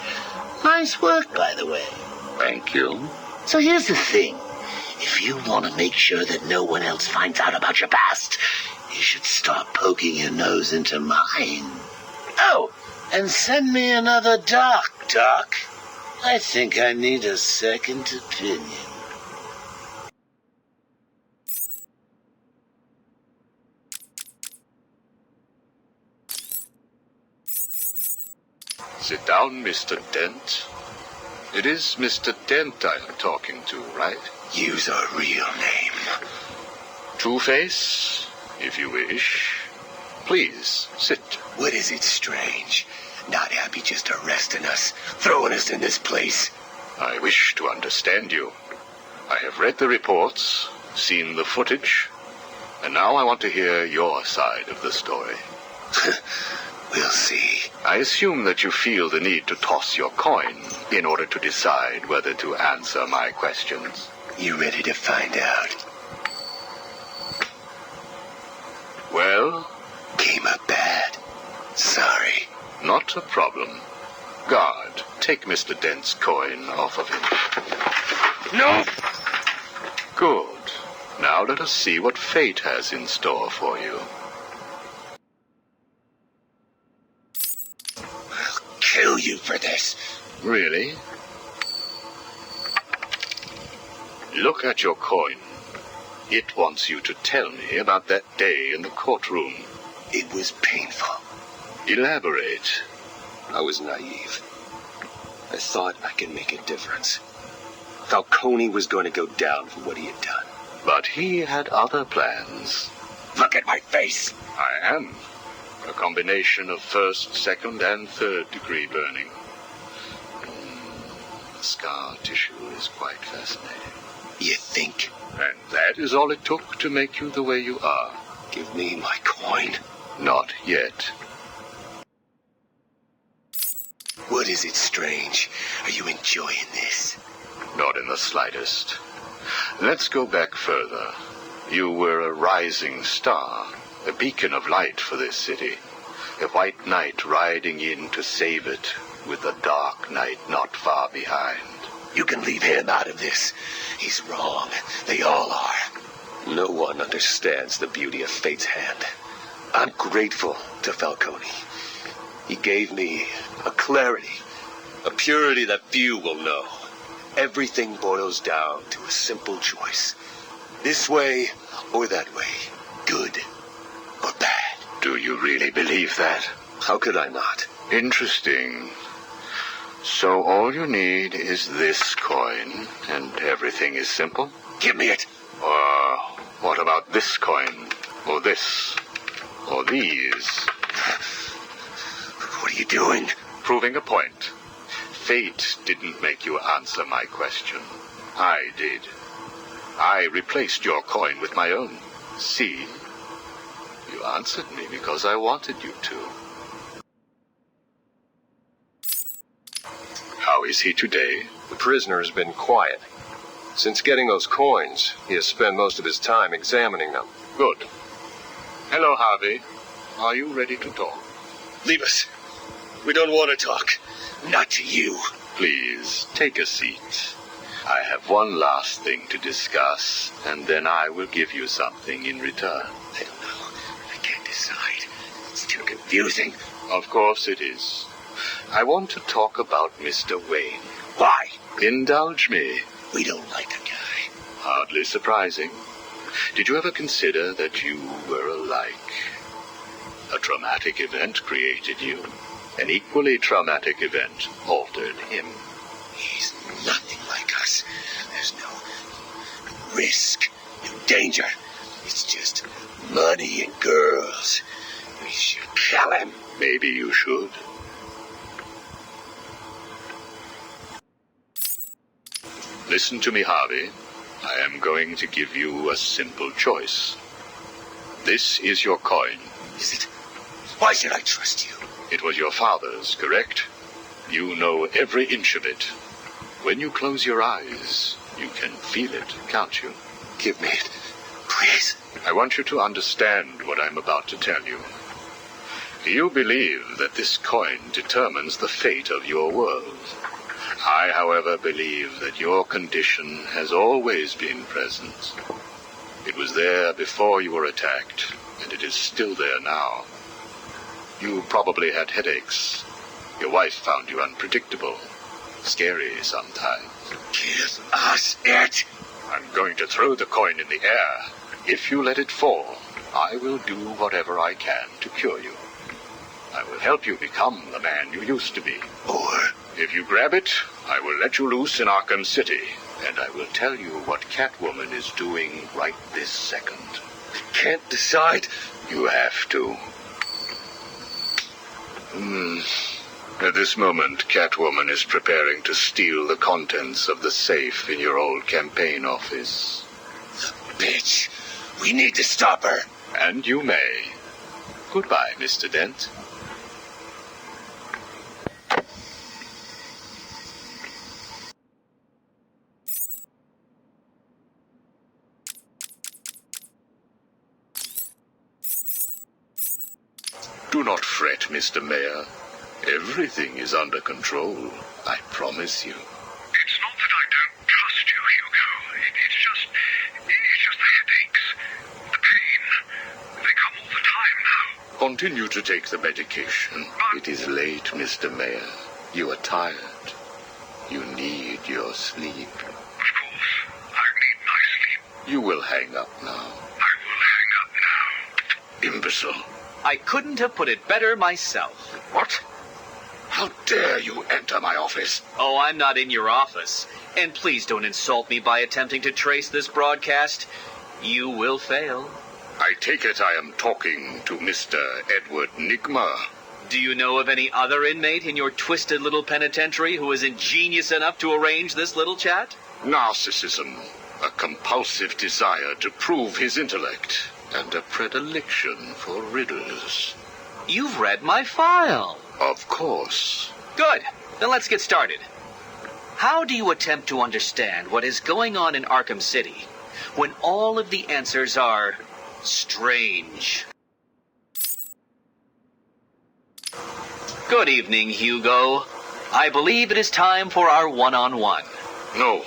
[SPEAKER 15] Nice work, by the way.
[SPEAKER 17] Thank you.
[SPEAKER 15] So here's the thing. If you want to make sure that no one else finds out about your past, you should start poking your nose into mine. Oh, and send me another Doc. I think I need a second opinion.
[SPEAKER 16] Sit down, Mr. Dent. It is Mr. Dent I am talking to, right?
[SPEAKER 15] Use a real name.
[SPEAKER 16] Two-Face, if you wish. Please, sit.
[SPEAKER 15] What is it, Strange? Not happy just arresting us, throwing us in this place?
[SPEAKER 16] I wish to understand you. I have read the reports, seen the footage, and now I want to hear your side of the story.
[SPEAKER 15] We'll see.
[SPEAKER 16] I assume that you feel the need to toss your coin in order to decide whether to answer my questions.
[SPEAKER 15] You ready to find out?
[SPEAKER 16] Well?
[SPEAKER 15] Came up bad. Sorry.
[SPEAKER 16] Not a problem. Guard, take Mr. Dent's coin off of him.
[SPEAKER 15] No!
[SPEAKER 16] Good. Now let us see what fate has in store for you.
[SPEAKER 15] I'll kill you for this.
[SPEAKER 16] Really? Look at your coin. It wants you to tell me about that day in the courtroom.
[SPEAKER 15] It was painful.
[SPEAKER 16] Elaborate.
[SPEAKER 18] I was naive. I thought I could make a difference. Falcone was going to go down for what he had done.
[SPEAKER 16] But he had other plans.
[SPEAKER 15] Look at my face.
[SPEAKER 16] I am. A combination of first, second, and third degree burning. The scar tissue is quite fascinating.
[SPEAKER 15] You think?
[SPEAKER 16] And that is all it took to make you the way you are.
[SPEAKER 15] Give me my coin.
[SPEAKER 16] Not yet.
[SPEAKER 15] What is it, Strange? Are you enjoying this?
[SPEAKER 16] Not in the slightest. Let's go back further. You were a rising star, a beacon of light for this city. A white knight riding in to save it, with a dark knight not far behind.
[SPEAKER 15] You can leave him out of this. He's wrong. They all are.
[SPEAKER 18] No one understands the beauty of fate's hand. I'm grateful to Falcone. He gave me a clarity, a purity that few will know. Everything boils down to a simple choice. This way or that way. Good or bad.
[SPEAKER 16] Do you really believe that?
[SPEAKER 18] How could I not?
[SPEAKER 16] Interesting. So all you need is this coin, and everything is simple?
[SPEAKER 15] Give me it.
[SPEAKER 16] Or what about this coin? Or this? Or these?
[SPEAKER 15] What are you doing?
[SPEAKER 16] Proving a point. Fate didn't make you answer my question. I did. I replaced your coin with my own. See? You answered me because I wanted you to. How is he today?
[SPEAKER 18] The prisoner has been quiet. Since getting those coins, he has spent most of his time examining them.
[SPEAKER 16] Good. Hello, Harvey. Are you ready to talk?
[SPEAKER 15] Leave us. We don't want to talk. Not to you.
[SPEAKER 16] Please, take a seat. I have one last thing to discuss, and then I will give you something in return.
[SPEAKER 15] I don't know. I can't decide. It's too confusing.
[SPEAKER 16] Of course it is. I want to talk about Mr. Wayne.
[SPEAKER 15] Why?
[SPEAKER 16] Indulge me.
[SPEAKER 15] We don't like the guy.
[SPEAKER 16] Hardly surprising. Did you ever consider that you were alike? A traumatic event created you. An equally traumatic event altered him.
[SPEAKER 15] He's nothing like us. There's no risk, no danger. It's just money and girls. We should kill him.
[SPEAKER 16] Maybe you should. Listen to me, Harvey. I am going to give you a simple choice. This is your coin.
[SPEAKER 15] Is it? Why should I trust you?
[SPEAKER 16] It was your father's, correct? You know every inch of it. When you close your eyes, you can feel it, can't you?
[SPEAKER 15] Give me it, please.
[SPEAKER 16] I want you to understand what I'm about to tell you. You believe that this coin determines the fate of your world. I, however, believe that your condition has always been present. It was there before you were attacked, and it is still there now. You probably had headaches. Your wife found you unpredictable. Scary sometimes.
[SPEAKER 18] Give us it!
[SPEAKER 16] I'm going to throw the coin in the air. If you let it fall, I will do whatever I can to cure you. I will help you become the man you used to be.
[SPEAKER 18] Or
[SPEAKER 16] if you grab it, I will let you loose in Arkham City, and I will tell you what Catwoman is doing right this second.
[SPEAKER 18] I can't decide.
[SPEAKER 16] You have to. At this moment, Catwoman is preparing to steal the contents of the safe in your old campaign office.
[SPEAKER 18] Bitch! We need to stop her!
[SPEAKER 16] And you may. Goodbye, Mr. Dent. Do not fret, Mr. Mayor. Everything is under control, I promise you.
[SPEAKER 13] It's not that I don't trust you, Hugo. It's just the headaches, the pain. They come all the time now.
[SPEAKER 16] Continue to take the medication. It is late, Mr. Mayor. You are tired. You need your sleep.
[SPEAKER 13] Of course, I need my sleep.
[SPEAKER 16] You will hang up now.
[SPEAKER 13] I will hang up now.
[SPEAKER 16] Imbecile.
[SPEAKER 1] I couldn't have put it better myself.
[SPEAKER 16] What? How dare you enter my office?
[SPEAKER 1] Oh, I'm not in your office. And please don't insult me by attempting to trace this broadcast. You will fail.
[SPEAKER 16] I take it I am talking to Mr. Edward Nigma.
[SPEAKER 1] Do you know of any other inmate in your twisted little penitentiary who is ingenious enough to arrange this little chat?
[SPEAKER 16] Narcissism, a compulsive desire to prove his intellect, and a predilection for riddles.
[SPEAKER 1] You've read my file.
[SPEAKER 16] Of course.
[SPEAKER 1] Good. Then let's get started. How do you attempt to understand what is going on in Arkham City when all of the answers are strange? Good evening, Hugo. I believe it is time for our one-on-one.
[SPEAKER 16] No.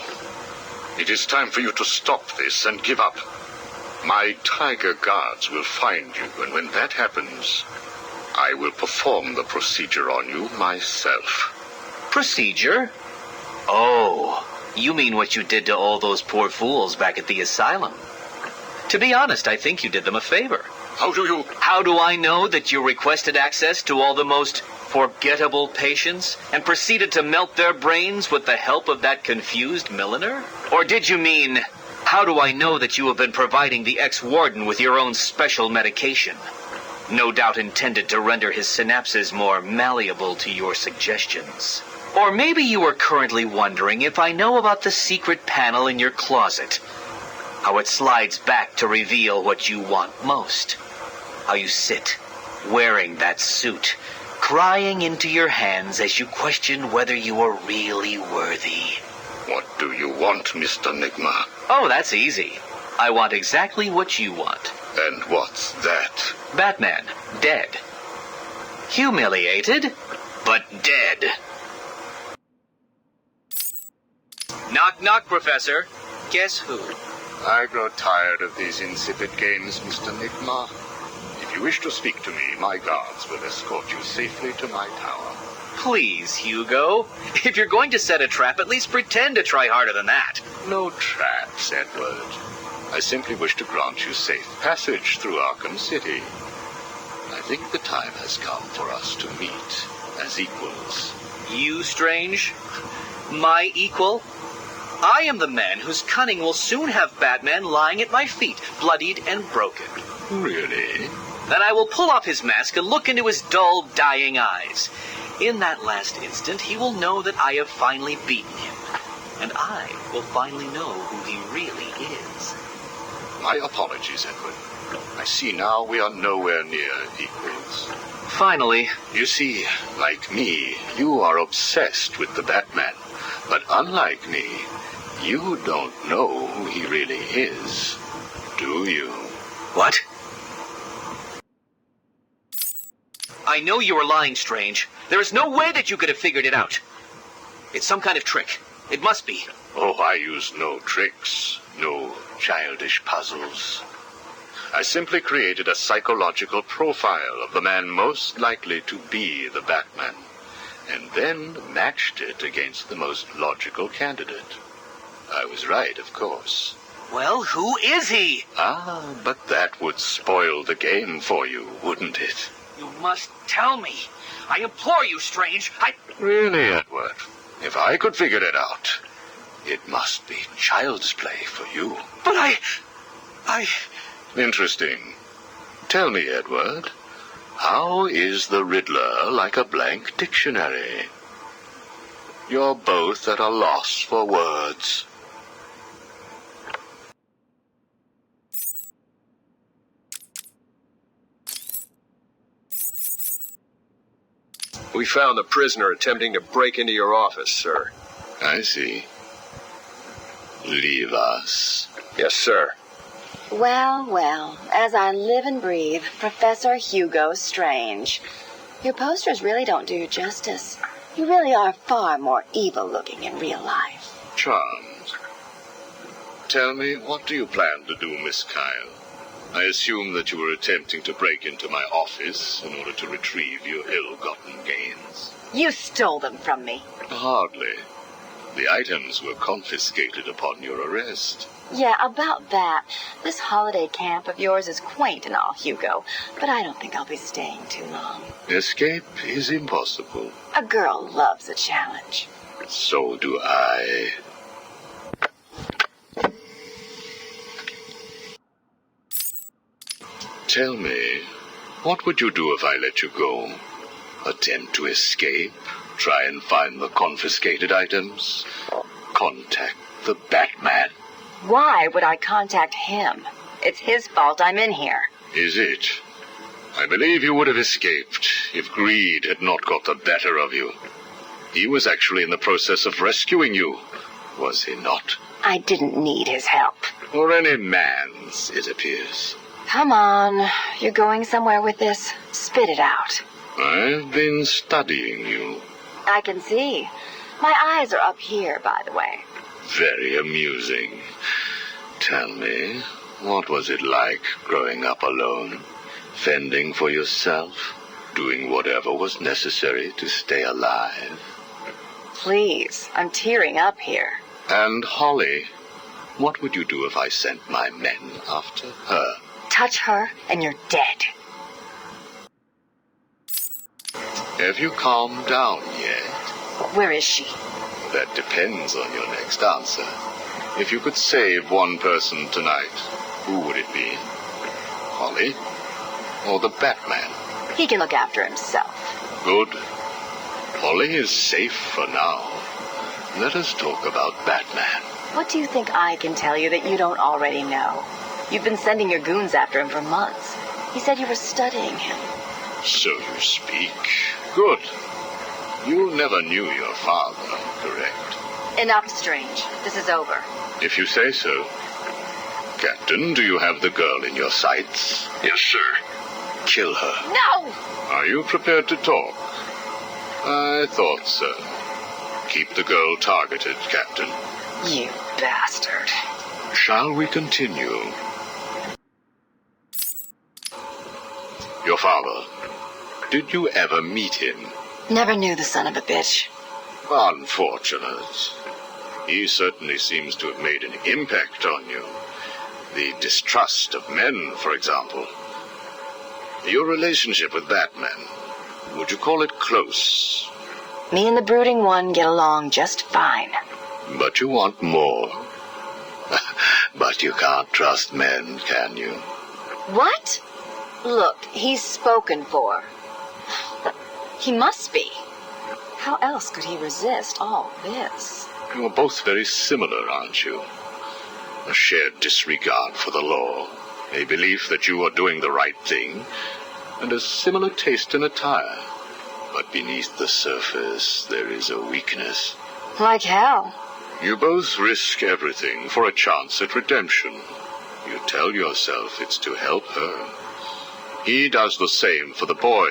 [SPEAKER 16] It is time for you to stop this and give up. My tiger guards will find you, and when that happens, I will perform the procedure on you myself.
[SPEAKER 1] Procedure? Oh, you mean what you did to all those poor fools back at the asylum. To be honest, I think you did them a favor.
[SPEAKER 16] How
[SPEAKER 1] do I know that you requested access to all the most forgettable patients and proceeded to melt their brains with the help of that confused milliner? Or did you mean, how do I know that you have been providing the ex-warden with your own special medication? No doubt intended to render his synapses more malleable to your suggestions. Or maybe you are currently wondering if I know about the secret panel in your closet. How it slides back to reveal what you want most. How you sit, wearing that suit, crying into your hands as you question whether you are really worthy.
[SPEAKER 16] What do you want, Mr. Nigma?
[SPEAKER 1] Oh, that's easy. I want exactly what you want.
[SPEAKER 16] And what's that?
[SPEAKER 1] Batman, dead. Humiliated, but dead. Knock, knock, Professor. Guess who?
[SPEAKER 16] I grow tired of these insipid games, Mr. Nigma. If you wish to speak to me, my guards will escort you safely to my tower.
[SPEAKER 1] Please, Hugo. If you're going to set a trap, at least pretend to try harder than that.
[SPEAKER 16] No traps, Edward. I simply wish to grant you safe passage through Arkham City. I think the time has come for us to meet as equals.
[SPEAKER 1] You, Strange? My equal? I am the man whose cunning will soon have Batman lying at my feet, bloodied and broken.
[SPEAKER 16] Really?
[SPEAKER 1] Then I will pull off his mask and look into his dull, dying eyes. In that last instant, he will know that I have finally beaten him. And I will finally know who he really is.
[SPEAKER 16] My apologies, Edward. I see now we are nowhere near equals.
[SPEAKER 1] Finally.
[SPEAKER 16] You see, like me, you are obsessed with the Batman. But unlike me, you don't know who he really is, do you?
[SPEAKER 1] What? I know you are lying, Strange. There is no way that you could have figured it out.
[SPEAKER 8] It's some kind of trick. It must be.
[SPEAKER 16] Oh, I use no tricks, no childish puzzles. I simply created a psychological profile of the man most likely to be the Batman, and then matched it against the most logical candidate. I was right, of course.
[SPEAKER 8] Well, who is he?
[SPEAKER 16] Ah, but that would spoil the game for you, wouldn't it?
[SPEAKER 8] You must tell me. I implore you, Strange.
[SPEAKER 16] Really, Edward? If I could figure it out, it must be child's play for you.
[SPEAKER 8] But I...
[SPEAKER 16] Interesting. Tell me, Edward, how is the Riddler like a blank dictionary? You're both at a loss for words.
[SPEAKER 18] We found the prisoner attempting to break into your office, sir.
[SPEAKER 16] I see. Leave us.
[SPEAKER 18] Yes, sir.
[SPEAKER 19] Well, well, as I live and breathe, Professor Hugo Strange. Your posters really don't do you justice. You really are far more evil-looking in real life.
[SPEAKER 16] Charmed. Tell me, what do you plan to do, Miss Kyle? I assume that you were attempting to break into my office in order to retrieve your ill-gotten gains.
[SPEAKER 19] You stole them from me.
[SPEAKER 16] Hardly. The items were confiscated upon your arrest.
[SPEAKER 19] Yeah, about that. This holiday camp of yours is quaint and all, Hugo, but I don't think I'll be staying too long.
[SPEAKER 16] Escape is impossible.
[SPEAKER 19] A girl loves a challenge.
[SPEAKER 16] So do I. Tell me, what would you do if I let you go? Attempt to escape? Try and find the confiscated items? Contact the Batman?
[SPEAKER 19] Why would I contact him? It's his fault I'm in here.
[SPEAKER 16] Is it? I believe you would have escaped if greed had not got the better of you. He was actually in the process of rescuing you, was he not?
[SPEAKER 19] I didn't need his help.
[SPEAKER 16] Or any man's, it appears.
[SPEAKER 19] Come on. You're going somewhere with this? Spit it out.
[SPEAKER 16] I've been studying you.
[SPEAKER 19] I can see. My eyes are up here, by the way.
[SPEAKER 16] Very amusing. Tell me, what was it like growing up alone? Fending for yourself? Doing whatever was necessary to stay alive?
[SPEAKER 19] Please, I'm tearing up here.
[SPEAKER 16] And Holly, what would you do if I sent my men after her?
[SPEAKER 19] Touch her, and you're dead.
[SPEAKER 16] Have you calmed down yet?
[SPEAKER 19] Where is she?
[SPEAKER 16] That depends on your next answer. If you could save one person tonight, who would it be? Holly? Or the Batman?
[SPEAKER 19] He can look after himself.
[SPEAKER 16] Good. Holly is safe for now. Let us talk about Batman.
[SPEAKER 19] What do you think I can tell you that you don't already know? You've been sending your goons after him for months. He said you were studying him.
[SPEAKER 16] So you speak. Good. You never knew your father, correct?
[SPEAKER 19] Enough, Strange. This is over.
[SPEAKER 16] If you say so. Captain, do you have the girl in your sights?
[SPEAKER 13] Yes, sir.
[SPEAKER 16] Kill her.
[SPEAKER 19] No!
[SPEAKER 16] Are you prepared to talk? I thought so. Keep the girl targeted, Captain.
[SPEAKER 19] You bastard.
[SPEAKER 16] Shall we continue? Your father. Did you ever meet him?
[SPEAKER 19] Never knew the son of a bitch.
[SPEAKER 16] Unfortunate. He certainly seems to have made an impact on you. The distrust of men, for example. Your relationship with Batman, would you call it close?
[SPEAKER 19] Me and the Brooding One get along just fine.
[SPEAKER 16] But you want more. But you can't trust men, can you?
[SPEAKER 19] What? Look, he's spoken for. He must be. How else could he resist all this?
[SPEAKER 16] You're both very similar, aren't you? A shared disregard for the law, a belief that you are doing the right thing, and a similar taste in attire. But beneath the surface, there is a weakness.
[SPEAKER 19] Like hell.
[SPEAKER 16] You both risk everything for a chance at redemption. You tell yourself it's to help her. He does the same for the boy.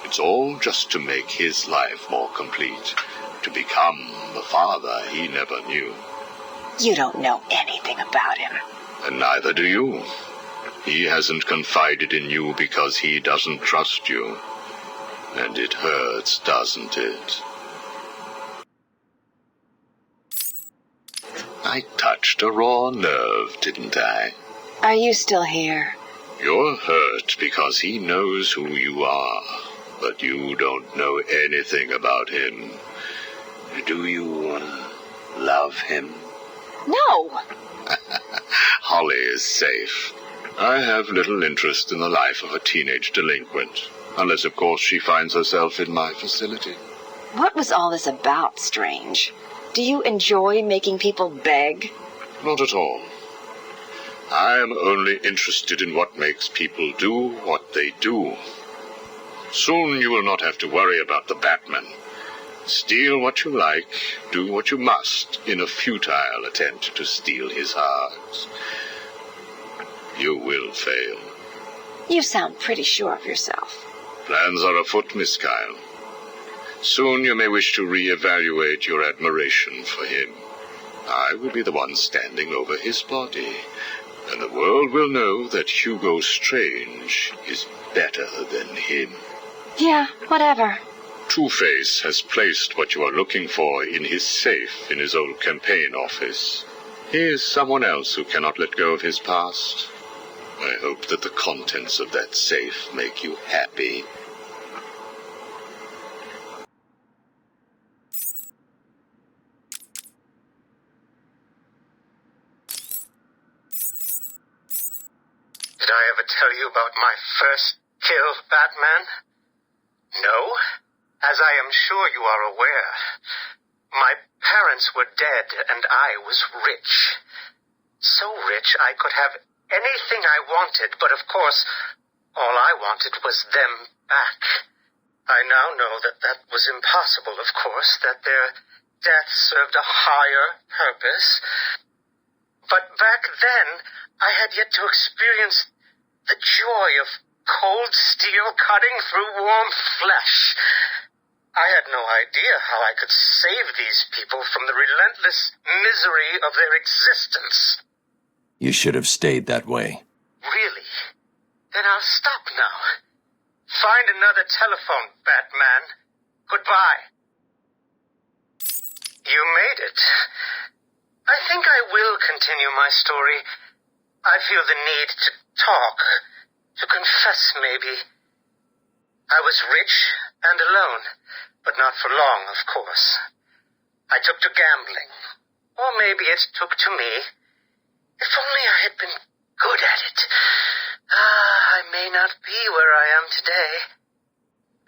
[SPEAKER 16] It's all just to make his life more complete. to become the father he never knew.
[SPEAKER 19] You don't know anything about him.
[SPEAKER 16] And neither do you. He hasn't confided in you because he doesn't trust you. And it hurts, doesn't it? I touched a raw nerve, didn't I?
[SPEAKER 19] Are you still here?
[SPEAKER 16] You're hurt because he knows who you are, but you don't know anything about him. Do you love him?
[SPEAKER 19] No!
[SPEAKER 16] Holly is safe. I have little interest in the life of a teenage delinquent, unless, of course, she finds herself in my facility.
[SPEAKER 19] What was all this about, Strange? Do you enjoy making people beg?
[SPEAKER 16] Not at all. I am only interested in what makes people do what they do. Soon you will not have to worry about the Batman. Steal what you like, do what you must, in a futile attempt to steal his heart. You will fail.
[SPEAKER 19] You sound pretty sure of yourself.
[SPEAKER 16] Plans are afoot, Miss Kyle. Soon you may wish to re-evaluate your admiration for him. I will be the one standing over his body, and the world will know that Hugo Strange is better than him.
[SPEAKER 19] Yeah, whatever.
[SPEAKER 16] Two-Face has placed what you are looking for in his safe in his old campaign office. He is someone else who cannot let go of his past. I hope that the contents of that safe make you happy.
[SPEAKER 20] Did I ever tell you about my first kill, Batman? No? As I am sure you are aware, my parents were dead and I was rich. So rich I could have anything I wanted, but of course, all I wanted was them back. I now know that that was impossible, of course, that their death served a higher purpose. But back then, I had yet to experience the joy of cold steel cutting through warm flesh. I had no idea how I could save these people from the relentless misery of their existence.
[SPEAKER 3] You should have stayed that way.
[SPEAKER 20] Really? Then I'll stop now. Find another telephone, Batman. Goodbye. You made it. I think I will continue my story. I feel the need to talk, to confess maybe. I was rich and alone, but not for long, of course. I took to gambling, or maybe it took to me. If only I had been good at it. I may not be where I am today.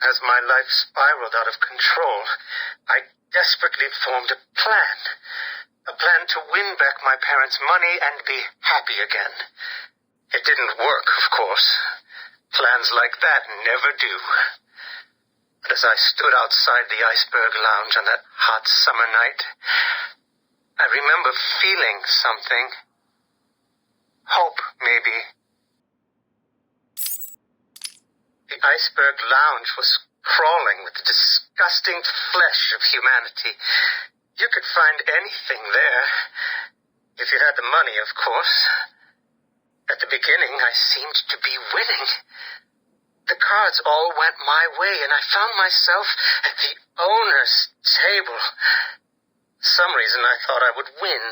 [SPEAKER 20] As my life spiraled out of control, I desperately formed a plan. A plan to win back my parents' money and be happy again. It didn't work, of course. Plans like that never do. But as I stood outside the Iceberg Lounge on that hot summer night, I remember feeling something. Hope, maybe. The Iceberg Lounge was crawling with the disgusting flesh of humanity. You could find anything there. If you had the money, of course. At the beginning, I seemed to be winning. The cards all went my way, and I found myself at the owner's table. For some reason, I thought I would win,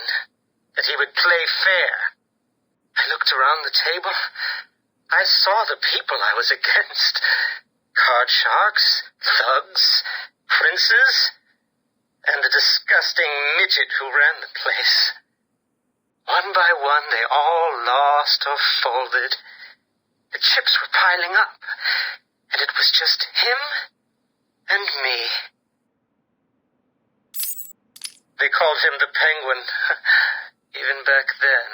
[SPEAKER 20] that he would play fair. I looked around the table. I saw the people I was against. Card sharks, thugs, princes, and the disgusting midget who ran the place. One by one, they all lost or folded. The chips were piling up, and it was just him and me. They called him the Penguin, even back then.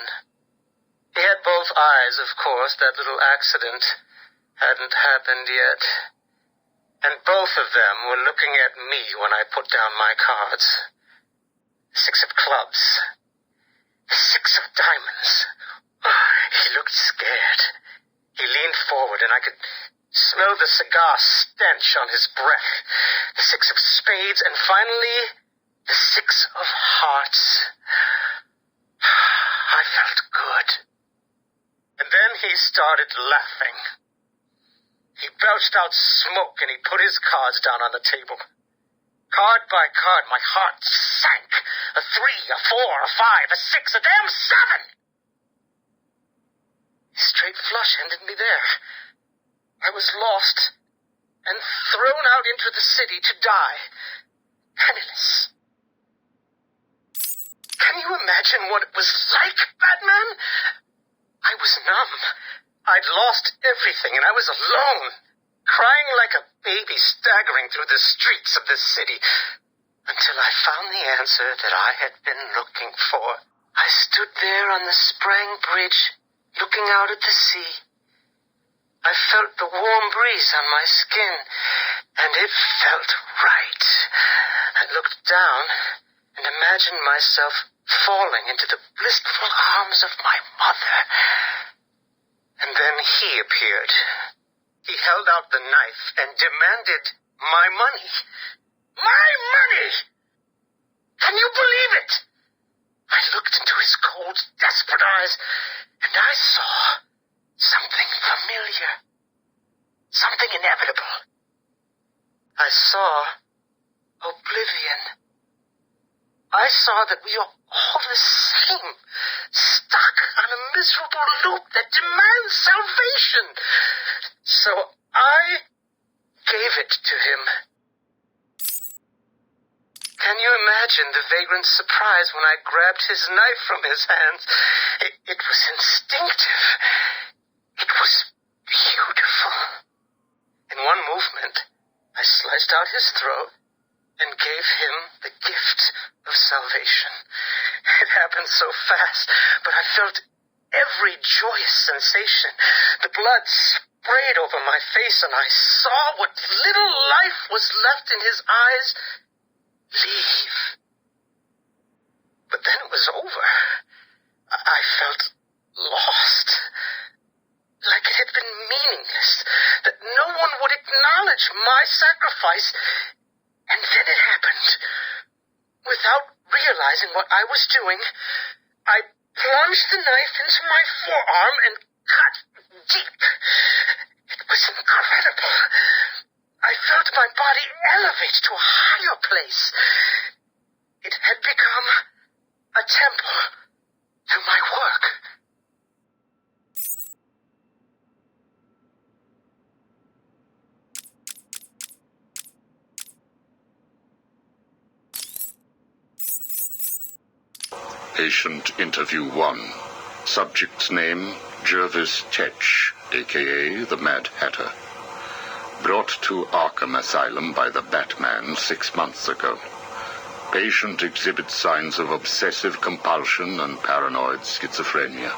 [SPEAKER 20] He had both eyes, of course. That little accident hadn't happened yet. And both of them were looking at me when I put down my cards. 6 of clubs. 6 of diamonds. He looked scared. He leaned forward, and I could Smell the cigar stench on his breath. The 6 of spades, and finally, the 6 of hearts. I felt good. And then he started laughing. He belched out smoke and he put his cards down on the table. Card by card, my heart sank. A 3, a 4, a 5, a 6, a damn 7! His straight flush ended me there. I was lost and thrown out into the city to die, penniless. Can you imagine what it was like, Batman? I was numb. I'd lost everything, and I was alone, crying like a baby staggering through the streets of this city, until I found the answer that I had been looking for. I stood there on the Sprang Bridge, looking out at the sea. I felt the warm breeze on my skin, and it felt right. I looked down and imagined myself falling into the blissful arms of my mother. And then he appeared. He held out the knife and demanded my money. My money! Can you believe it? I looked into his cold, desperate eyes, and I saw something familiar. Something inevitable. I saw oblivion. I saw that we are all the same, stuck on a miserable loop that demands salvation. So I gave it to him. Can you imagine the vagrant's surprise when I grabbed his knife from his hands? It was instinctive. It was beautiful. In one movement, I sliced out his throat and gave him the gift of salvation. It happened so fast, but I felt every joyous sensation. The blood sprayed over my face, and I saw what little life was left in his eyes leave. But then it was over. I felt lost. Like it had been meaningless, that no one would acknowledge my sacrifice. And then it happened. Without realizing what I was doing, I plunged the knife into my forearm and cut deep. It was incredible. I felt my body elevate to a higher place. It had become a temple to my work.
[SPEAKER 16] Patient interview 1. Subject's name, Jervis Tetch, a.k.a. the Mad Hatter. Brought to Arkham Asylum by the Batman 6 months ago. Patient exhibits signs of obsessive compulsion and paranoid schizophrenia.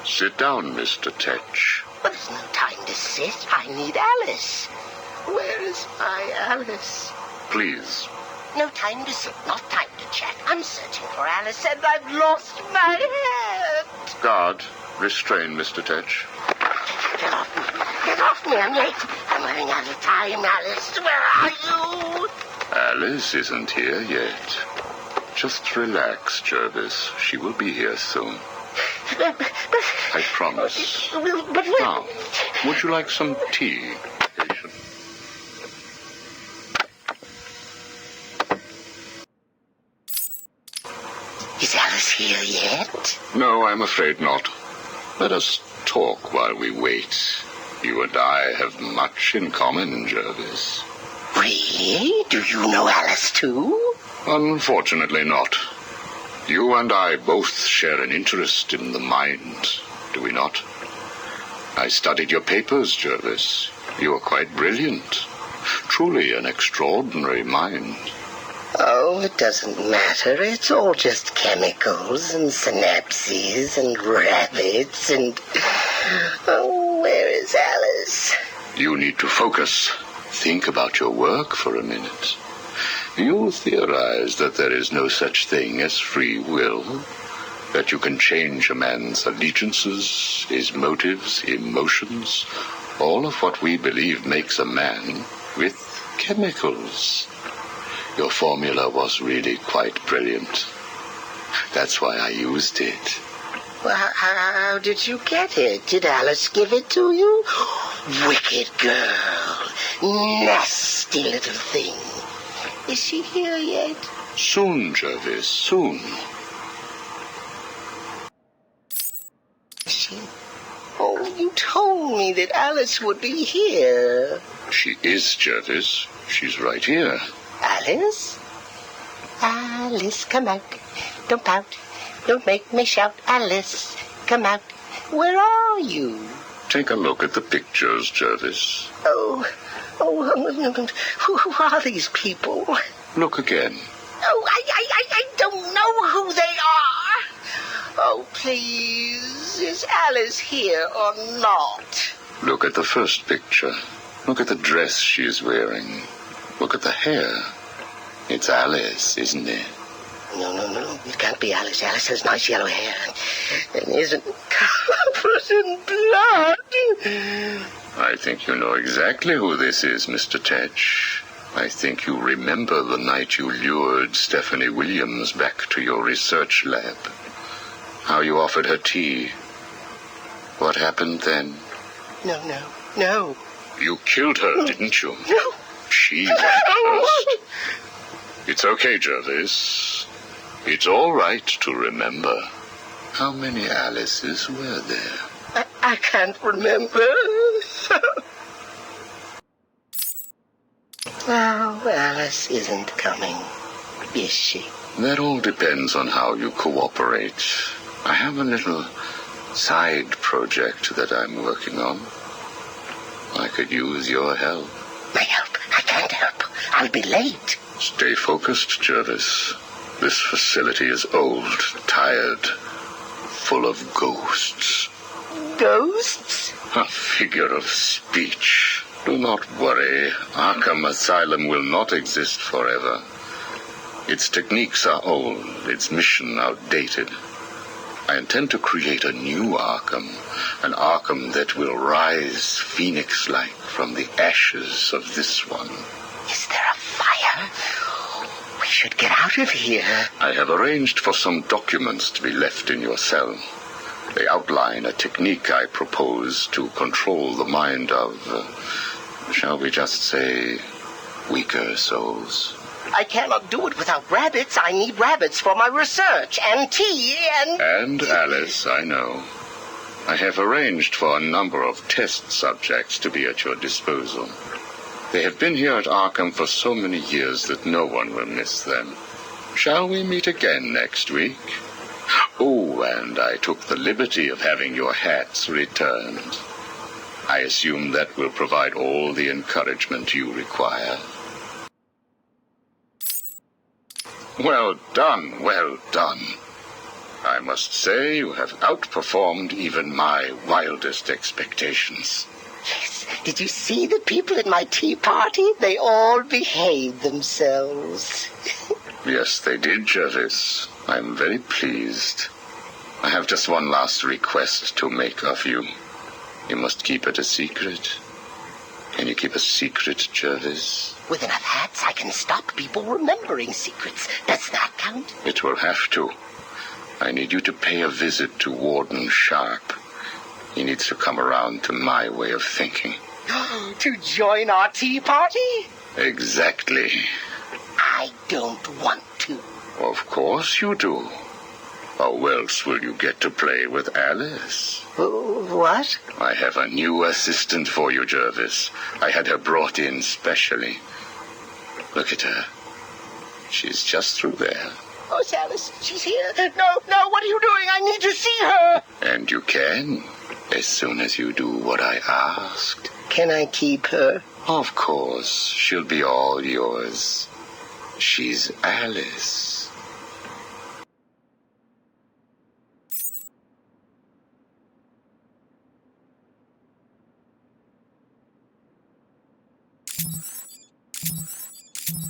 [SPEAKER 16] Sit down, Mr. Tetch.
[SPEAKER 15] But there's no time to sit. I need Alice. Where is my Alice?
[SPEAKER 16] Please.
[SPEAKER 15] No time to sit, not time to chat. I'm searching for Alice, and I've lost my head.
[SPEAKER 16] Guard, restrain Mr. Tetch.
[SPEAKER 15] Get off me. Get off me. I'm late. I'm running out of time, Alice. Where are you?
[SPEAKER 16] Alice isn't here yet. Just relax, Jervis. She will be here soon. I promise.
[SPEAKER 15] But
[SPEAKER 16] now, would you like some tea, patient?
[SPEAKER 15] Is Alice here yet?
[SPEAKER 16] No, I'm afraid not. Let us talk while we wait. You and I have much in common, Jervis.
[SPEAKER 15] Really? Do you know Alice too?
[SPEAKER 16] Unfortunately not. You and I both share an interest in the mind, do we not? I studied your papers, Jervis. You are quite brilliant. Truly an extraordinary mind.
[SPEAKER 15] Oh, it doesn't matter. It's all just chemicals and synapses and rabbits and... Oh, where is Alice?
[SPEAKER 16] You need to focus. Think about your work for a minute. You theorize that there is no such thing as free will, that you can change a man's allegiances, his motives, emotions,
[SPEAKER 17] All of what we believe makes a man with chemicals. Your formula was really quite brilliant. That's why I used it.
[SPEAKER 15] Well, how did you get it? Did Alice give it to you? Wicked girl. Nasty little thing. Is she here yet?
[SPEAKER 17] Soon, Jervis, soon.
[SPEAKER 15] Oh, you told me that Alice would be here.
[SPEAKER 17] She is, Jervis. She's right here.
[SPEAKER 15] Alice? Alice, come out. Don't pout. Don't make me shout. Alice, come out. Where are you?
[SPEAKER 17] Take a look at the pictures, Jervis.
[SPEAKER 15] Oh, who are these people?
[SPEAKER 17] Look again.
[SPEAKER 15] Oh, I don't know who they are. Oh, please, is Alice here or not?
[SPEAKER 17] Look at the first picture. Look at the dress she's wearing. Look at the hair. It's Alice, isn't it?
[SPEAKER 15] No. It can't be Alice. Alice has nice yellow hair and isn't covered in blood.
[SPEAKER 17] I think you know exactly who this is, Mr. Tetch. I think you remember the night you lured Stephanie Williams back to your research lab. How you offered her tea. What happened then?
[SPEAKER 15] No.
[SPEAKER 17] You killed her, didn't you?
[SPEAKER 15] No.
[SPEAKER 17] She went first. It's okay, Jervis. It's all right to remember. How many Alices were there?
[SPEAKER 15] I can't remember. Oh, Alice isn't coming, is she?
[SPEAKER 17] That all depends on how you cooperate. I have a little side project that I'm working on. I could use your help.
[SPEAKER 15] My help? I can't help. I'll be late.
[SPEAKER 17] Stay focused, Jervis. This facility is old, tired, full of ghosts.
[SPEAKER 15] Ghosts?
[SPEAKER 17] A figure of speech. Do not worry. Arkham Asylum will not exist forever. Its techniques are old, its mission outdated. I intend to create a new Arkham, an Arkham that will rise phoenix-like from the ashes of this one.
[SPEAKER 15] Is there a fire? We should get out of here.
[SPEAKER 17] I have arranged for some documents to be left in your cell. They outline a technique I propose to control the mind of, shall we just say, weaker souls.
[SPEAKER 15] I cannot do it without rabbits. I need rabbits for my research, and tea, and...
[SPEAKER 17] And Alice, I know. I have arranged for a number of test subjects to be at your disposal. They have been here at Arkham for so many years that no one will miss them. Shall we meet again next week? Oh, and I took the liberty of having your hats returned. I assume that will provide all the encouragement you require. Well done, well done. I must say you have outperformed even my wildest expectations.
[SPEAKER 15] Yes, did you see the people at my tea party? They all behaved themselves.
[SPEAKER 17] Yes, they did, Jervis. I'm very pleased. I have just one last request to make of you. You must keep it a secret. Can you keep a secret, Jervis?
[SPEAKER 15] With enough hats, I can stop people remembering secrets. Does that count?
[SPEAKER 17] It will have to. I need you to pay a visit to Warden Sharp. He needs to come around to my way of thinking.
[SPEAKER 15] To join our tea party?
[SPEAKER 17] Exactly.
[SPEAKER 15] I don't want to.
[SPEAKER 17] Of course you do. How else will you get to play with Alice?
[SPEAKER 15] What?
[SPEAKER 17] I have a new assistant for you, Jervis. I had her brought in specially. Look at her. She's just through there.
[SPEAKER 15] Oh, it's Alice. She's here. No, what are you doing? I need to see her.
[SPEAKER 17] And you can, as soon as you do what I asked.
[SPEAKER 15] Can I keep her?
[SPEAKER 17] Of course. She'll be all yours. She's Alice.
[SPEAKER 21] You